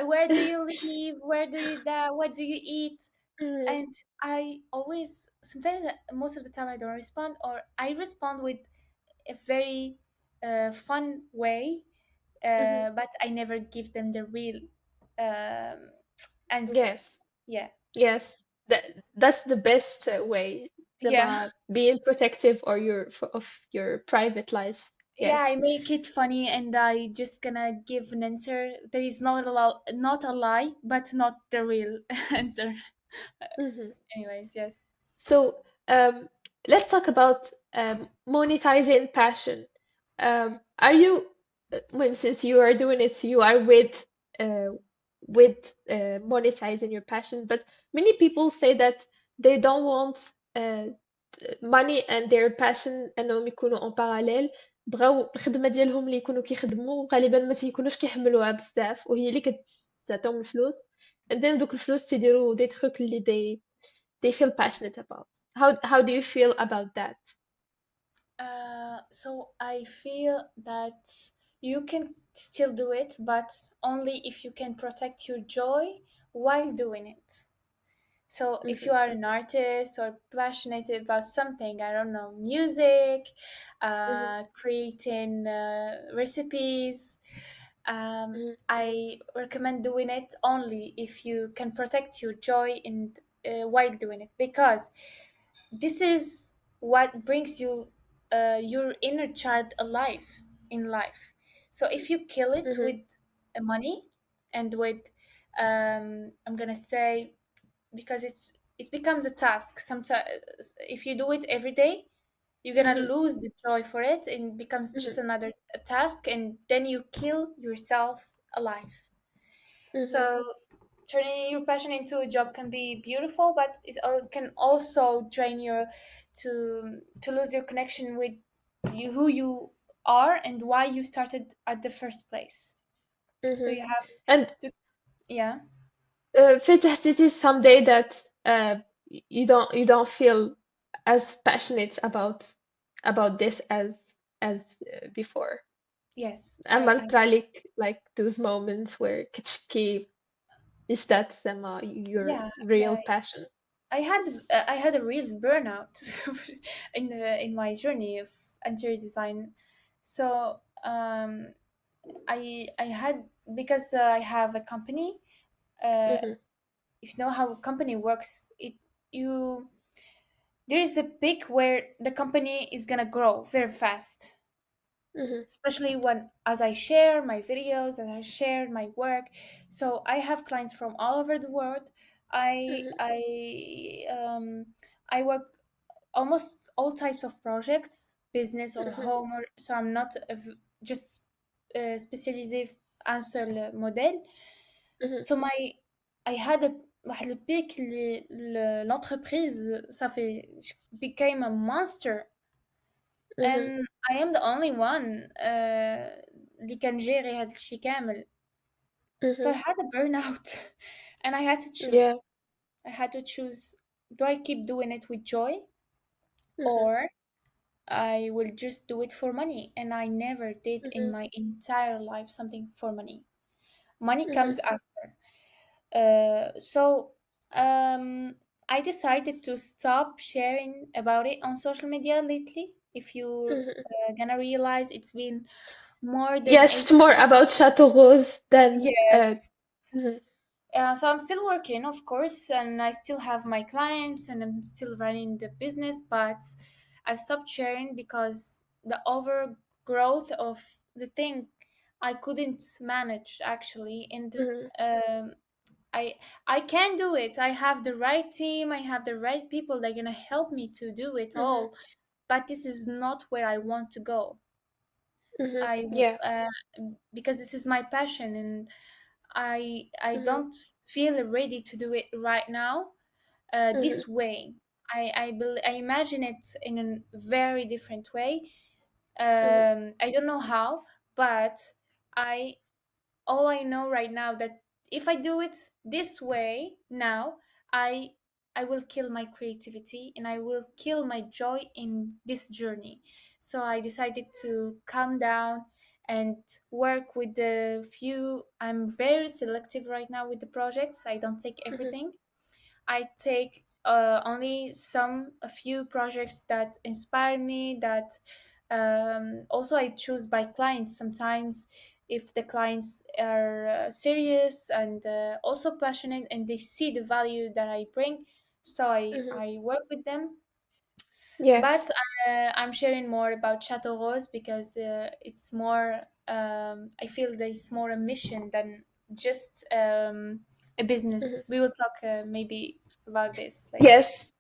where do you live? Where do you what do you eat? Mhm, And I always sometimes most of the time I don't respond, or I respond with a very fun way, mhm. but I never give them the real um, answer. Yes, Yeah, yes, that's the best way. yeah, Being protective or of your private life. yeah. Yes. I make it funny, and I just gonna give an answer that is not a lie, but not the real answer. Mhm. Anyways, yes, So let's talk about monetizing passion. Are you, well, since you are doing it, you are uh, monetizing your passion, but many people say that they don't want money and their passion انهم يكونوا en parallèle. بغاو الخدمة ديالهم اللي يكونوا كيخدموا غالبا ما تيكونوش كيحملوها بزاف وهي اللي كتعطيهم الفلوس, and then دوك الفلوس تيديروا دي تروك اللي they feel passionate about. How do you feel about that? so I feel that you can still do it, but only if you can protect your joy while doing it. So if you Mhm, are an artist or passionate about something, I don't know, music, mhm, creating recipes, mhm, I recommend doing it only if you can protect your joy in while doing it, because this is what brings you your inner child alive in life. So if you kill it mhm, with money and with I'm gonna say, because it becomes a task sometimes. If you do it every day, you're gonna mhm, lose the joy for it and it becomes mhm, just another task, and then you kill yourself alive. mhm, So turning your passion into a job can be beautiful, but can also drain your to lose your connection with you, who you are and why you started at the first place. So mhm. you have And to, yeah. it is someday that you don't feel as passionate about this as before. Yes, And مرة like those moments where كتشكي if that's your yeah, real yeah. passion. I had a real burnout in my journey of interior design. So um, I had, because I have a company. Uh, Mhm. if you know how a company works, it you there is a peak where the company is gonna grow very fast, Mhm. especially when as I share my videos, as I share my work. So I have clients from all over the world. I Mhm. I um I work almost all types of projects, business or Mhm. home, so I'm not just spécialisée un seul modèle. Mhm. So I had a واحد البيك l'entreprise ça fait became a monster, Mhm. and I am the only one اللي كان جيري هاد الشي كامل. So I Mhm. had a burnout and I had to Yeah. choose. I had to choose, do I keep doing it with joy, Mhm. or I will just do it for money? And I never did in Mhm. my entire life something for money. Money Mhm. comes after. So I decided to stop sharing about it on social media lately. If you're Mhm. gonna realize, it's been more than Yes, eight. it's more about Château Rose than Yes. mhm. So I'm still working, of course, and I still have my clients and I'm still running the business, but I stopped sharing because the overgrowth of the thing I couldn't manage actually. And Mhm. um, I I can do it. I have the right team, I have the right people that are gonna help me to do it Mhm. all, but this is not where I want to go. Mhm. I Yeah. because this is my passion, and I Mhm. don't feel ready to do it right now Mhm. this way. I imagine it in a very different way. Mhm. I don't know how, but I all I know right now that if I do it this way now, I I will kill my creativity and I will kill my joy in this journey. So I decided to calm down and work with the few. I'm very selective right now with the projects. I don't take Mhm. everything. I take only a few projects that inspire me. That also I choose by clients sometimes if the clients are serious and also passionate and they see the value that I bring. So Mhm. I work with them. But Yes. I'm sharing more about Chateau Rose because it's more. I feel that it's more a mission than just a business. Mhm. We will talk maybe about this later. Yes.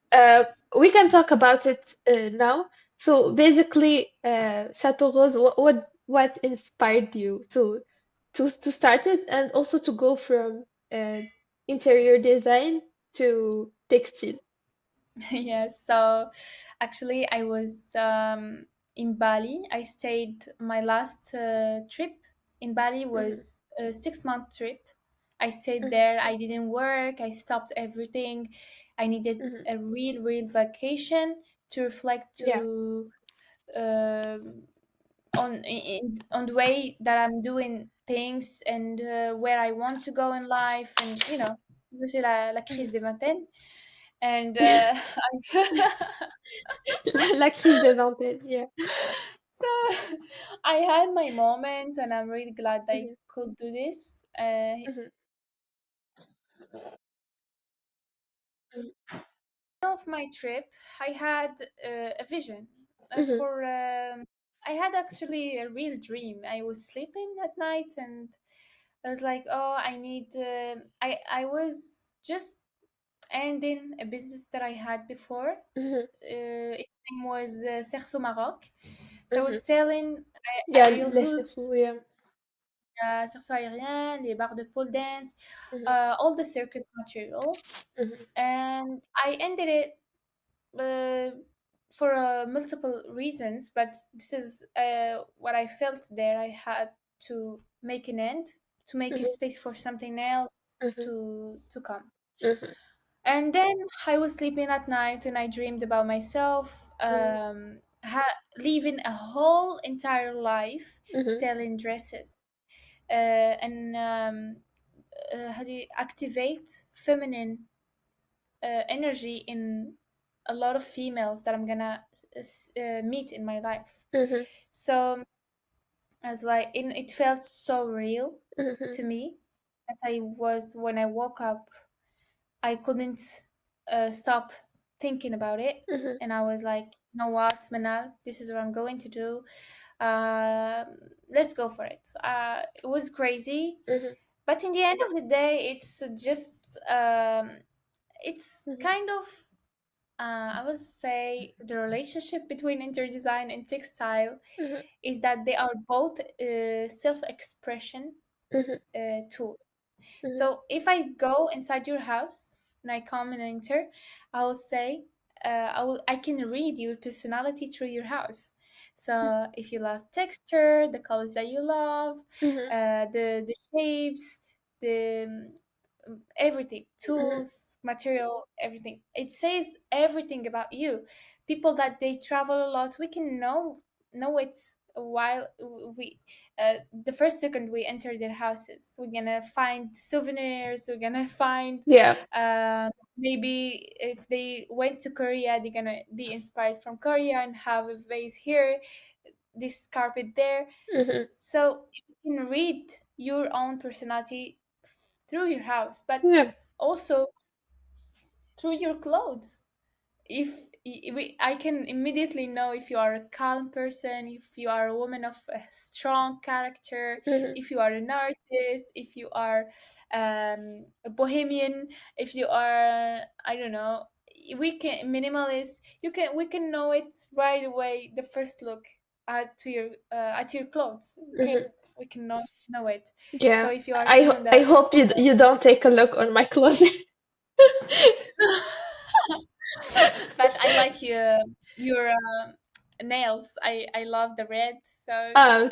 We can talk about it now. So basically, Château Rose, what inspired you to start it and also to go from uh, interior design to textile? Yes, so actually, I was in Bali. I stayed my last trip in Bali Mhm. was a 6 month trip. I stayed Mhm. there. I didn't work. I stopped everything. I needed Mhm. a real vacation to reflect Yeah. to um on the way that I'm doing things and where I want to go in life, and c'est la Mhm. crise des vingtaines. And La crise de vingtaine. Yeah. so I had my moments, and I'm really glad that I Mhm. could do this. Mhm. Mhm. Of my trip, I had a vision Mhm. for. I had actually a real dream. I was sleeping at night, and I was like, "Oh, I need." I was just ending a business that I had before. Mhm. Its name was Cerceau Maroc. So I Mhm. was selling Yeah, aerial les hoops, sexes, yeah. cerceau aérien, les barres de pole dance, Mhm. all the circus material. Mhm. And I ended it uh, for multiple reasons, but this is what I felt there. I had to make an end, to make a Mhm. space for something else Mhm. to come. Mhm. And then I was sleeping at night and I dreamed about myself living a whole entire life Mhm. selling dresses and how do you activate feminine energy in a lot of females that I'm gonna meet in my life. Mhm. So as like it felt so real Mhm. to me that I was when I woke up, I couldn't stop thinking about it, Mhm. and I was like, you know what, Manal, this is what I'm going to do. Let's go for it. It was crazy, Mhm. but in the end of the day, it's just it's Mhm. kind of I would say the relationship between interior design and textile Mhm. is that they are both self-expression Mhm. tool. Mhm. So if I go inside your house and I come and enter, I will say, I can read your personality through your house. So if you love texture, the colors that you love, Mhm. the shapes, the everything, Mhm. tools, material, everything. It says everything about you. People that they travel a lot, we can know it while we the first second we enter their houses. We're gonna find souvenirs. We're gonna find Yeah. maybe if they went to Korea, they're gonna be inspired from Korea and have a vase here, this carpet there. Mhm. So you can read your own personality through your house, but Yeah. also through your clothes. If I can immediately know if you are a calm person, if you are a woman of a strong character, Mhm. if you are an artist, if you are a bohemian, if you are, I don't know, we can minimalist. We can know it right away. The first look at your clothes, Mhm. we can know it. So Yeah. if you are someone I that hope you don't take a look on my closet. but I like your nails. I love the red, so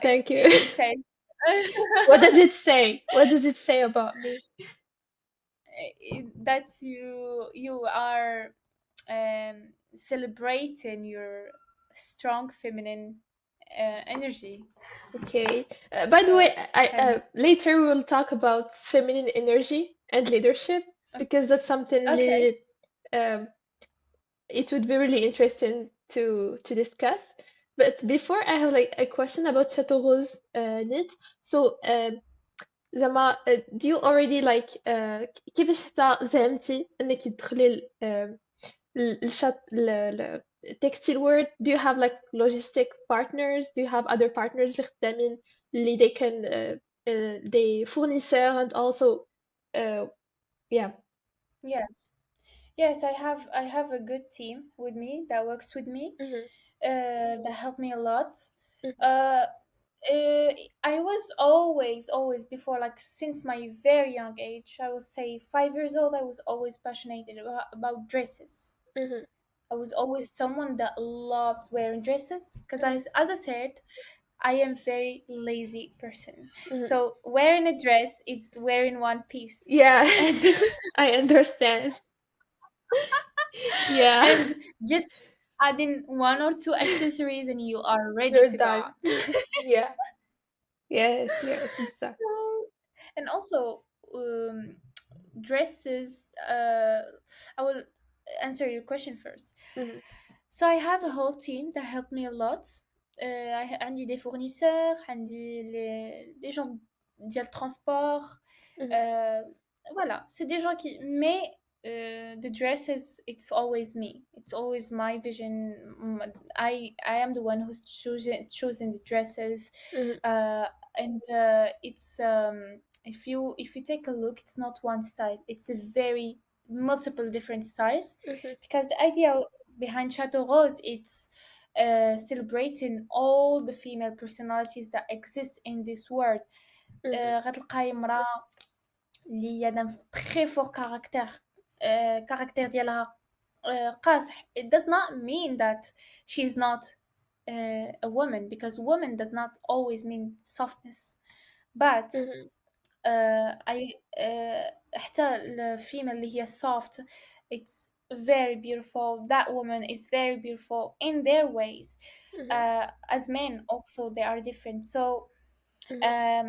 Thank you. it says What does it say? What does it say about me? that you are celebrating your strong feminine energy. Okay. By the So way, it's I kind of later we will talk about feminine energy and leadership because that's something okay. really um, it would be really interesting to discuss. But before I have like a question about Château Rose knit. So زعما do you already like كيفاش حتى زعمتي انك تدخلي textile world? Do you have like logistic partners? Do you have other partners اللي خدامين اللي they can they fournisseurs and also uh, yeah. Yes, yes, I have a good team with me that works with me, Mhm. that help me a lot. Mhm. Uh, uh, I was always before, like since my very young age, I would say 5 years old, I was always passionate about dresses. Mhm. I was always someone that loves wearing dresses because, Mhm. as I said, I am very lazy person. Mhm. So wearing a dress is wearing one piece, Yeah. and I understand. Yeah. and just adding one or two accessories and you are ready You're to go done. out. Yeah. Yes, yes, exactly. So, and also dresses. I will answer your question first. Mhm. So I have a whole team that helped me a lot. عندي des fournisseurs, عندي les gens ديال transport. Mhm. Euh, voilà, c'est des gens qui. Mais the dresses, it's always me. It's always my vision. I am the one who's choosing the dresses. Mhm. Uh, and it's if you take a look, it's not one side. It's a very multiple different size, Mhm. because the idea behind Château Rose, it's celebrating all the female personalities that exist in this world. Mhm. غتلقاي امرأة اللي هي d'un très fort caractère, caractère ديالها قاصح. It does not mean that she's not a woman, because woman does not always mean softness, but Mhm. I حتى الفيميل اللي هي soft, it's very beautiful. That woman is very beautiful in their ways. Mhm. As men also, they are different. So Mhm. um,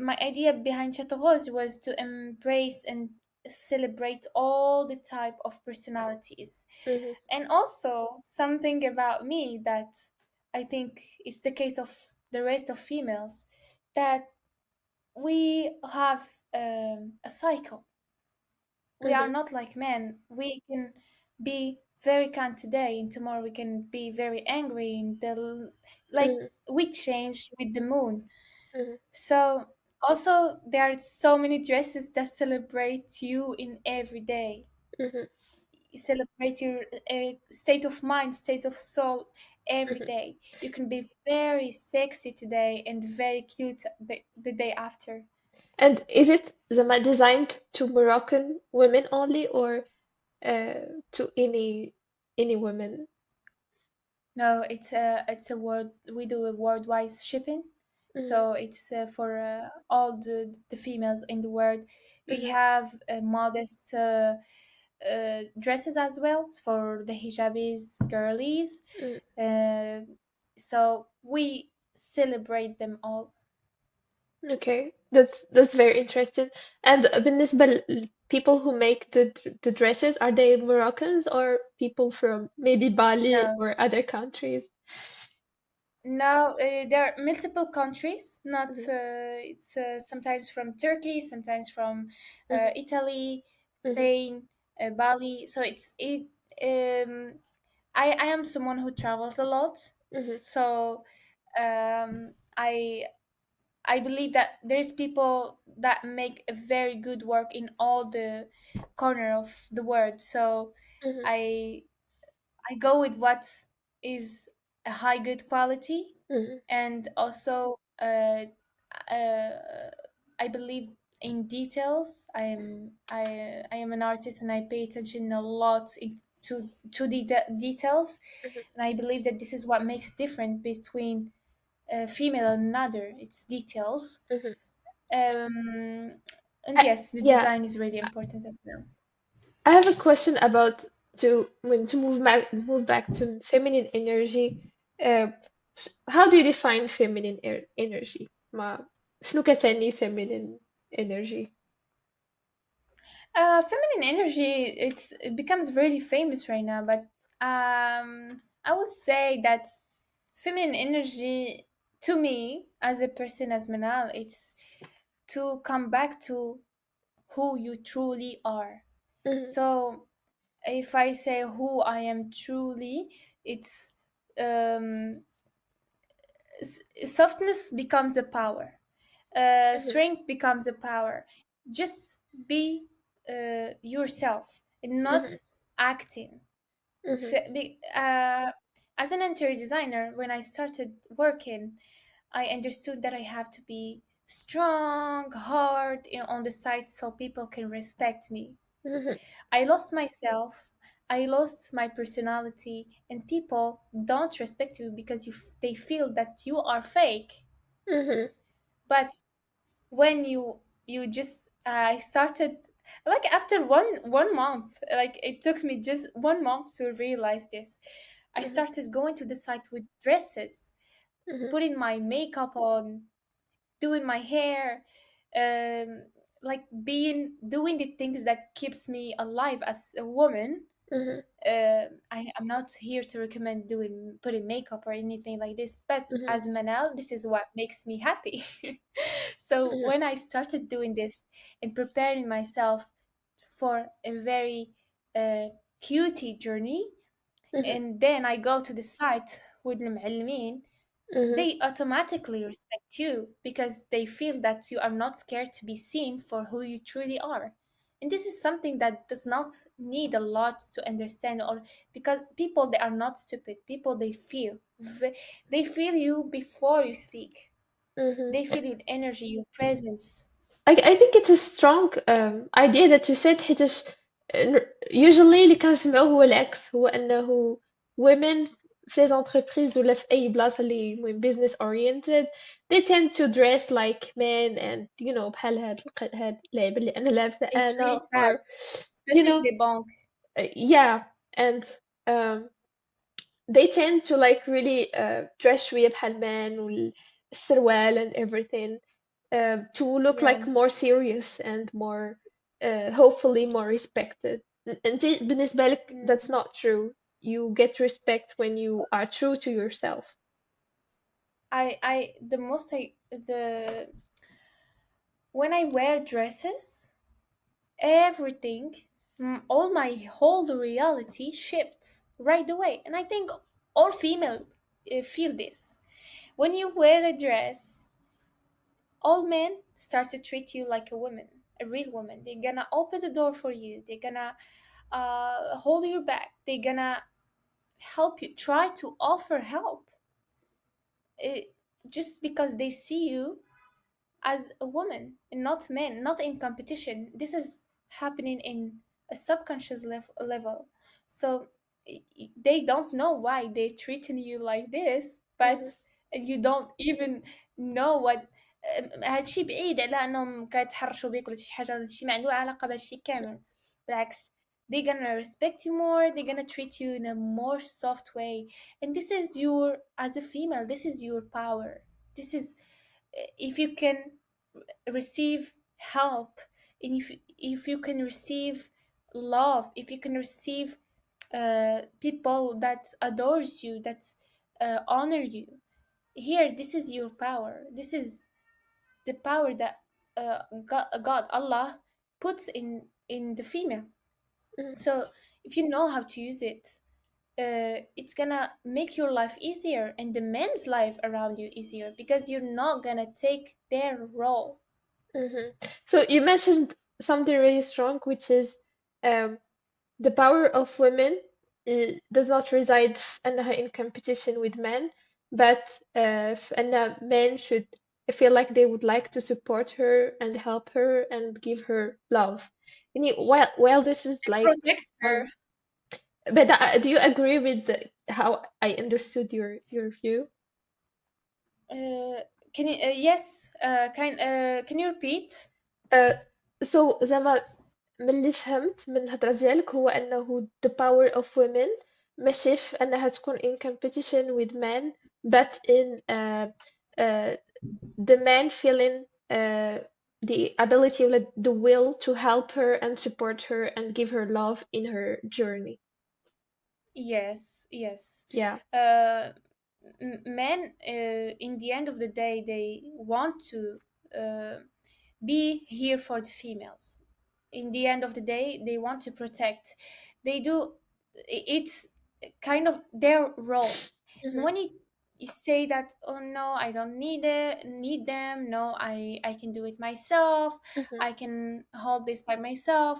my idea behind Chateau Rose was to embrace and celebrate all the type of personalities, Mhm. and also something about me that I think is the case of the rest of females, that we have a cycle. We are Mhm, not like men. We can be very kind today, and tomorrow we can be very angry. Like mhm, we change with the moon. mhm, So also there are so many dresses that celebrate you in every day. mhm, Celebrate your state of mind, state of soul every mhm. day. You can be very sexy today and very cute the day after. And is it designed to Moroccan women only, or to any women? No, it's a word we do a worldwide shipping, Mhm, so it's for all the females in the world. We mhm, have modest dresses as well for the hijabis, girlies. mhm. Uh, so we celebrate them all. Okay, that's very interesting. And بالنسبة people who make the dresses, are they Moroccans or people from maybe Bali No, or other countries? no, there are multiple countries. Not Mhm, it's sometimes from Turkey, sometimes from mhm, Italy, mhm, Spain, Bali. So it's it. Um, I am someone who travels a lot, mhm, so I believe that there's people that make a very good work in all the corner of the world. So mhm, I I go with what is a high good quality, mhm, and also I believe in details. I am an artist and I pay attention a lot to the details, mhm, and I believe that this is what makes different between a female and another. It's details. mhm. And I, yes, the yeah, design is really important as well. I have a question about to move back to feminine energy. Uh, how do you define feminine energy? ما شنو كتعني feminine energy? Feminine energy, it becomes really famous right now, but I would say that feminine energy, to me, as a person, as Manal, it's to come back to who you truly are. Mhm, So if I say who I am truly, it's um, softness becomes a power, mhm, strength becomes a power. Just be yourself and not mhm, acting. mhm, So, as an interior designer, when I started working, I understood that I have to be strong, hard on the side so people can respect me. mhm, I lost myself. I lost my personality, and people don't respect you because they feel that you are fake. mhm, But when you just I started, like, after one month, like it took me just 1 month to realize this. I mhm, started going to the site with dresses, mhm, putting my makeup on, doing my hair, um like being doing the things that keeps me alive as a woman. mhm, I'm not here to recommend doing putting makeup or anything like this, but mhm, as Manal, this is what makes me happy. So mhm, when I started doing this and preparing myself for a very uh, cutie journey, mhm, and then I go to the site with المعلمين, mhm, they automatically respect you because they feel that you are not scared to be seen for who you truly are. And this is something that does not need a lot to understand, or because people, they are not stupid. People, they feel. They feel you before you speak. mhm. They feel your energy, your presence. I think it's a strong idea that you said حيتاش usually اللي كنسمعوه هو العكس هو أنه women في les entreprises ولا في أي بلاصة اللي المهم business oriented they tend to dress like men and بحال هاد اللعبة اللي أنا لابسة It's really أنا sad, or you especially know في les banques. yeah and um, they tend to like really dress شوية بحال men والسروال and everything to look Yeah. like more serious and more hopefully more respected. انت بالنسبة لك that's Mm. not true. You get respect when you are true to yourself. the most I the when I wear dresses, everything, all my whole reality shifts right away. And I think all female feel this. When you wear a dress, all men start to treat you like a woman, a real woman. They're gonna open the door for you. They're gonna hold your back. They're gonna help you. Try to offer help. It, just because they see you as a woman and not men, not in competition. This is happening in a subconscious level. So they don't know why they're treating you like this, but Mhm, you don't even know what. هادشي بعيد على انهم كيتحرشوا بيك ولا شي حاجه، هادشي ما عنده علاقه بهادشي كامل. بالعكس، they're gonna respect you more, they're gonna treat you in a more soft way. And this is your, as a female, this is your power. This is, if you can receive help, and if you can receive love, if you can receive people that adores you, that honor you, here, this is your power. This is the power that God, Allah, puts in the female. mhm, So if you know how to use it, it's gonna make your life easier and the men's life around you easier, because you're not gonna take their role. mhm. So you mentioned something really strong, which is um, the power of women does not reside أنها in competition with men, but أن men should feel like they would like to support her and help her and give her love. While this is like, Protect her. um, but do you agree with how I understood your view? Uh, can you yes can you repeat? Uh, so زعما من اللي فهمت من الهضرة ديالك هو أنه the power of women ماشي في أنها تكون in competition with men but in uh, the man feeling the ability or the will to help her and support her and give her love in her journey. Yes, yes. Yeah. uh, Men, in the end of the day, they want to uh, be here for the females. In the end of the day, they want to protect. They do. It's kind of their role. And Mhm, when you say that, oh no, I don't need them. No, I can do it myself. mhm, I can hold this by myself.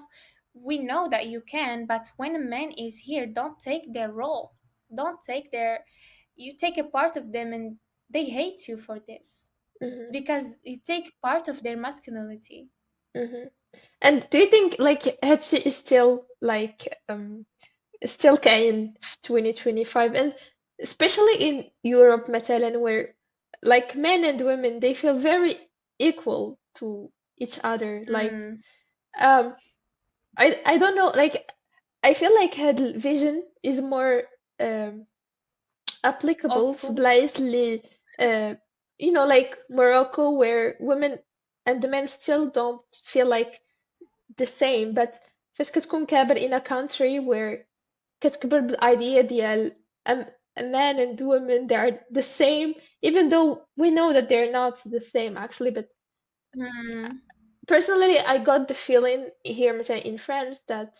We know that you can, but when a man is here, don't take their role. Don't take their. You take a part of them, and they hate you for this, mhm, because you take part of their masculinity. mhm. And do you think like Hetshi is still like still كاين في 2025 and especially in Europe مثلا where like men and women they feel very equal to each other like Mm, um I don't know like I feel like هاد vision is more um old applicable في school. بلايص اللي you know like Morocco where women and the men still don't feel like the same but فاش كتكون كابر in a country where كتكبر بالidea ديال a man and woman they are the same even though we know that they're not the same actually but Mm, personally I got the feeling here مثلا in France that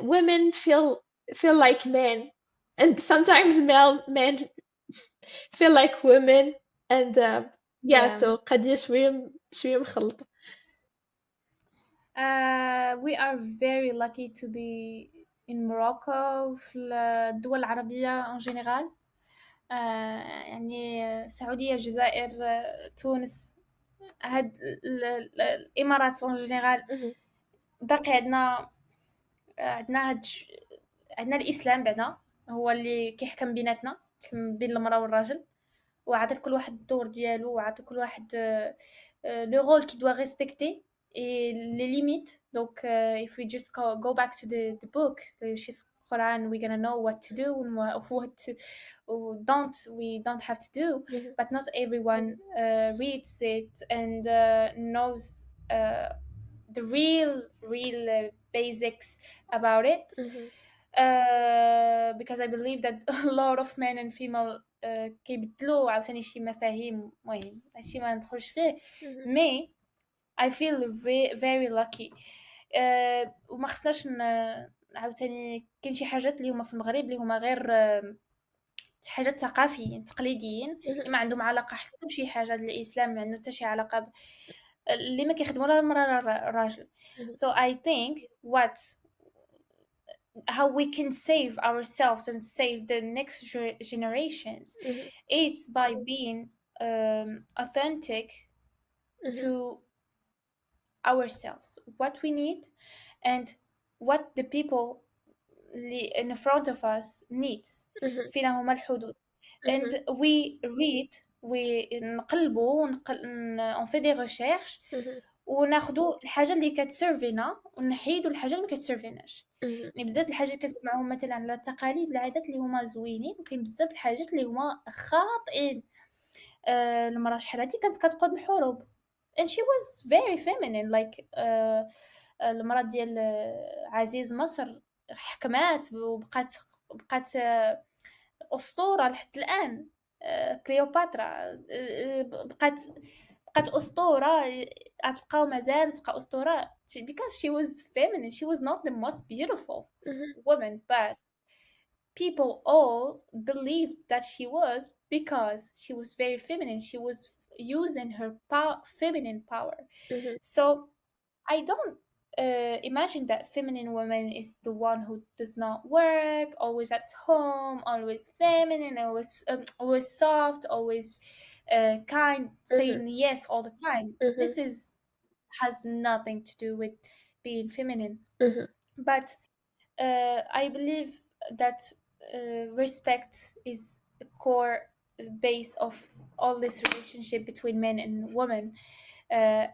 women feel like men and sometimes male men feel like women and yeah yeah. so قضية شوية مخلطة. We are very lucky to be in Morocco، في الدول العربية en général. يعني السعودية، الجزائر، تونس، هاد الإمارات en général. Mhm, باقي عندنا عندنا الإسلام بعدا، هو اللي كيحكم بيناتنا، كيحكم بين المرأة والراجل، وعطى كل واحد الدور ديالو، وعطى كل واحد لو رول كي دوا ريسبكتي et les limites. Donc, if we just go back to the book, the Quran, we're gonna know what to do and what to, we don't have to do. mhm, But not everyone reads it and knows the real basics about it. mhm, Because I believe that a lot of men and female كيبدلوا عاوتاني شي مفاهيم، المهم هادشي ما ندخلش فيه. مهم. مي I feel very lucky. وما خصناش عاوتاني كاين شي حاجات اللي هما في المغرب اللي هما غير حاجات ثقافيين تقليديين اللي مهم. ما عندهم علاقة حتى بشي حاجة. الإسلام ما عنده حتى شي علاقة اللي ما كيخدموا لا المرأة لا الراجل. مهم. So I think how we can save ourselves and save the next generations, مهم. it's by being authentic مهم. to ourselves, what we need and what the people in front of us needs. مهم. فينا هما الحدود. مهم. And we read ونقلبوا on fait des recherches مهم. وناخدو الحاجة اللي كتسيرفينا ونحيدو الحاجة اللي ما كتسيرفيناش. مهم. يعني بزاف الحاجات كنسمعوهم مثلا على التقاليد والعادات اللي هما زوينين، وكاين بزاف الحاجات اللي هما خاطئين. المرأة شحال هادي كانت كتقود الحروب and she was very feminine like المرأة ديال عزيز مصر حكمات بقات أسطورة لحد الآن. كليوباترا بقات أسطورة، غتبقى ومازال تبقى أسطورة because she was feminine. She was not the most beautiful مهم. woman, but people all believed that she was because she was very feminine. She was using her feminine power. مهم. So I don't imagine that feminine woman is the one who does not work, always at home, always feminine, always soft, always kind, مهم. saying yes all the time. مهم. This has nothing to do with being feminine. مهم. But I believe that respect is the core base of all this relationship between men and women.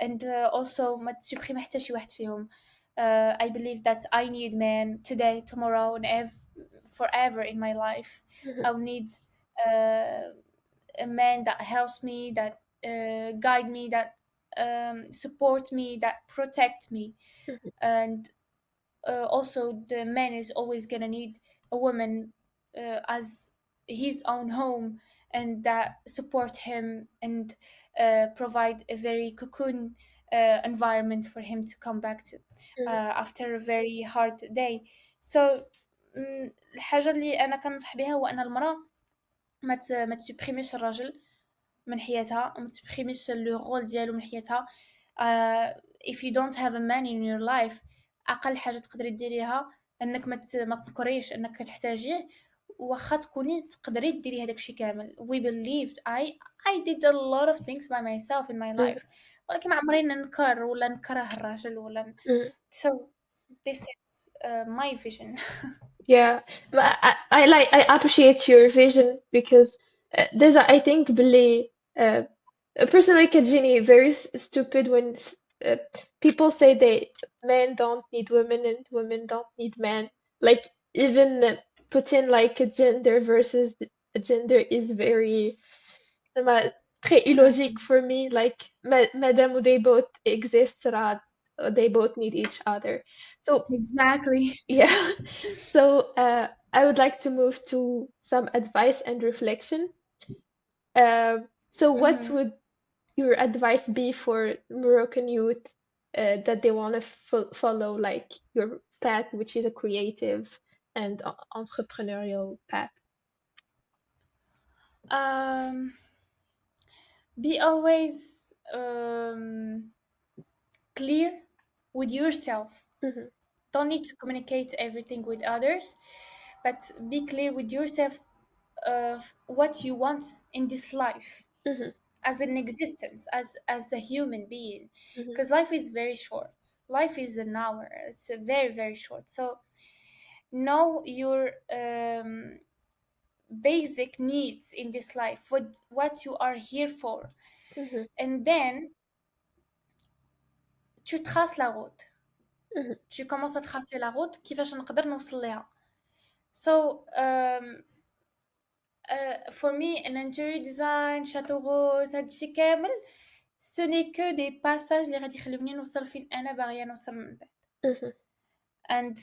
And also ما تسبريم حتى شي واحد فيهم. I believe that I need men today, tomorrow, and forever in my life. مهم. I'll need a man that helps me, that guide me, that support me, that protect me. مهم. And also the man is always gonna need a woman as his own home, and that support him and provide a very cocoon environment for him to come back to مهم. after a very hard day. So الحاجة اللي أنا كنصح بها هو أن المرأة ما تسبريميش الراجل من حياتها، وما تسبريميش لو رول ديالو من حياتها. if you don't have a man in your life اقل حاجه تقدري ديريها انك ما تنكريش انك كتحتاجيه، واخا تكوني تقدري ديري هذاك الشيء كامل. we believed I did a lot of things by myself in my مهم. life، ولكن ما عمري ننكر ولا نكره الراجل ولا مهم. so this is my vision. Yeah, but I like I appreciate your vision because there's I think باللي personally كتجيني very stupid when people say they men don't need women and women don't need men. Like even putting like a gender versus a gender is very très illogique for me. Like madame they both exist, they both need each other. So Exactly. yeah. So I would like to move to some advice and reflection. So what Mhm. would your advice be for Moroccan youth that they want to follow like your path, which is a creative and entrepreneurial path? um be always clear with yourself. Mhm. Don't need to communicate everything with others, but be clear with yourself of what you want in this life Mhm. as an existence, as a human being, Mhm. because life is very short. Life is an hour. It's a very very short. So know your basic needs in this life, what you are here for, Mhm. and then tu traces la route. Mhm. Tu commences à tracer la route كيفاش نقدر نوصل لها. So for me an interior design Château Rose هادشي كامل ce n'est que des passages اللي غادي يخلوني نوصل فين انا باغيه نوصل من بعد. Mhm. and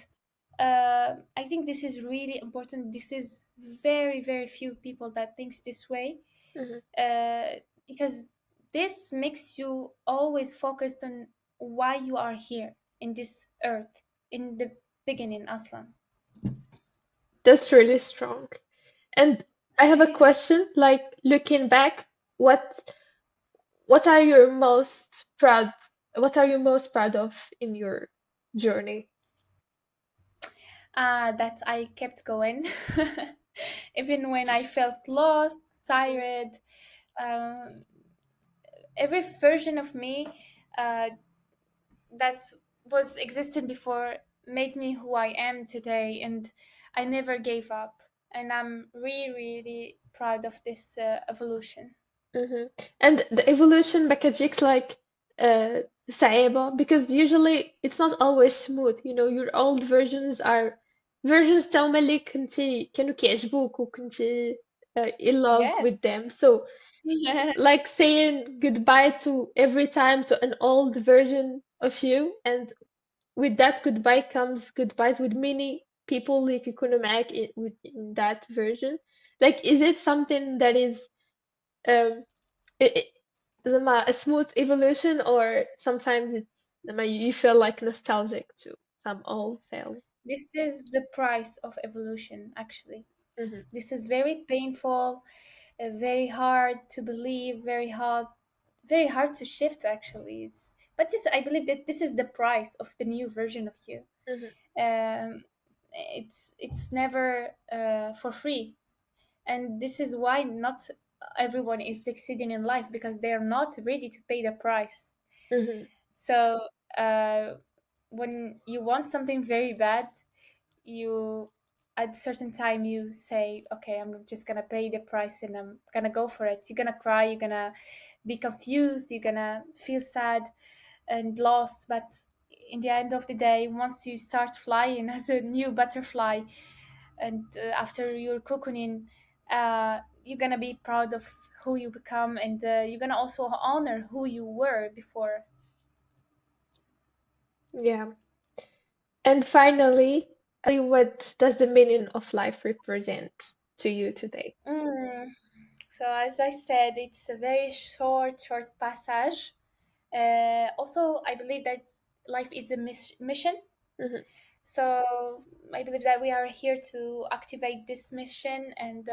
I think this is really important. This is very, very few people that thinks this way, Mhm. uh, because this makes you always focused on why you are here in this earth in the beginning, Aslan. That's really strong. And I have a question, like looking back, what are you most proud what are you most proud of in your journey? That I kept going, even when I felt lost, Mhm. tired. Um, every version of me uh, that was existing before made me who I am today, and I never gave up. And I'm really, really proud of this evolution. Mhm. And the evolution بكجيك like صعيبة because usually it's not always smooth. Your old versions are versions تاعهم اللي كانوا كيعجبوك وكنتي in love with Yes. them. So like saying goodbye to every time to an old version of you, and with that goodbye comes goodbyes with many people اللي كيكونوا معاك in that version. Like, is it something that is um it, a smooth evolution, or sometimes you feel like nostalgic to some old self? This is the price of evolution, actually. Hmm. This is very painful, very hard to believe, very hard to shift. Actually, but this I believe that this is the price of the new version of you. Hmm. Um, it's never for free, and this is why not everyone is succeeding in life because they are not ready to pay the price. Hmm. So when you want something very bad, you at a certain time you say, okay, I'm just gonna pay the price and I'm gonna go for it. You're gonna cry, you're gonna be confused, you're gonna feel sad and lost, but in the end of the day, once you start flying as a new butterfly, and after you're cocooning, you're gonna be proud of who you become, and you're gonna also honor who you were before. Yeah. And finally, what does the meaning of life represent to you today? Mm. So as I said, it's a very short passage. Also, I believe that life is a mission. Hmm. So I believe that we are here to activate this mission, and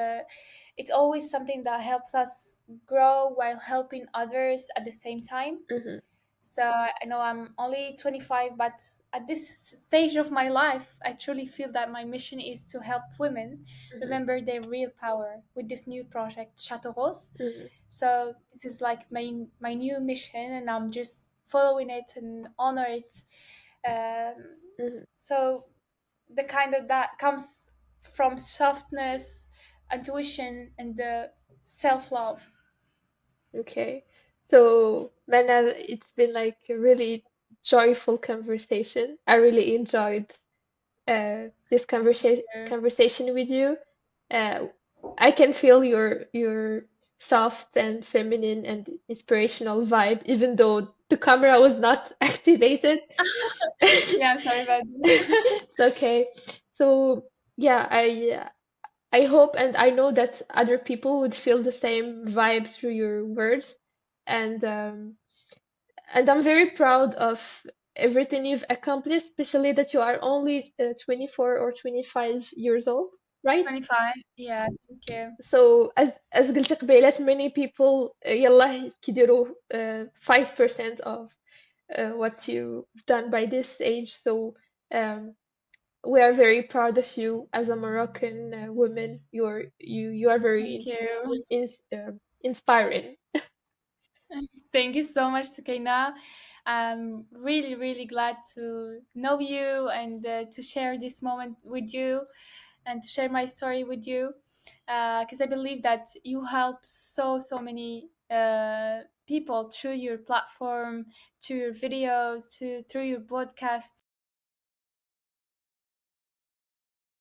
it's always something that helps us grow while helping others at the same time. Hmm. So I know I'm only 25, but at this stage of my life, I truly feel that my mission is to help women Hmm. remember their real power with this new project, Château Rose. Hmm. So this is like my new mission, and I'm just following it and honor it. Um, Hmm. so the kind of that comes from softness, intuition, and the self love. Okay. So, Manal, it's been like a really joyful conversation. I really enjoyed this conversation with you. Uh, I can feel your soft and feminine and inspirational vibe, even though the camera was not activated. Yeah, I'm sorry about It's okay. So yeah, I hope and I know that other people would feel the same vibe through your words, and I'm very proud of everything you've accomplished, especially that you are only 24 or 25 years old, right? 25. Yeah, thank you. So as قلت قبيلات, many people يلا كيديروا 5% of what you've done by this age. So um, we are very proud of you as a Moroccan woman. You are very Thank you. inspiring. Thank you so much, Sukaina. I'm really, really glad to know you and to share this moment with you and to share my story with you. Because I believe that you help so many people through your platform, through your videos, through your podcast.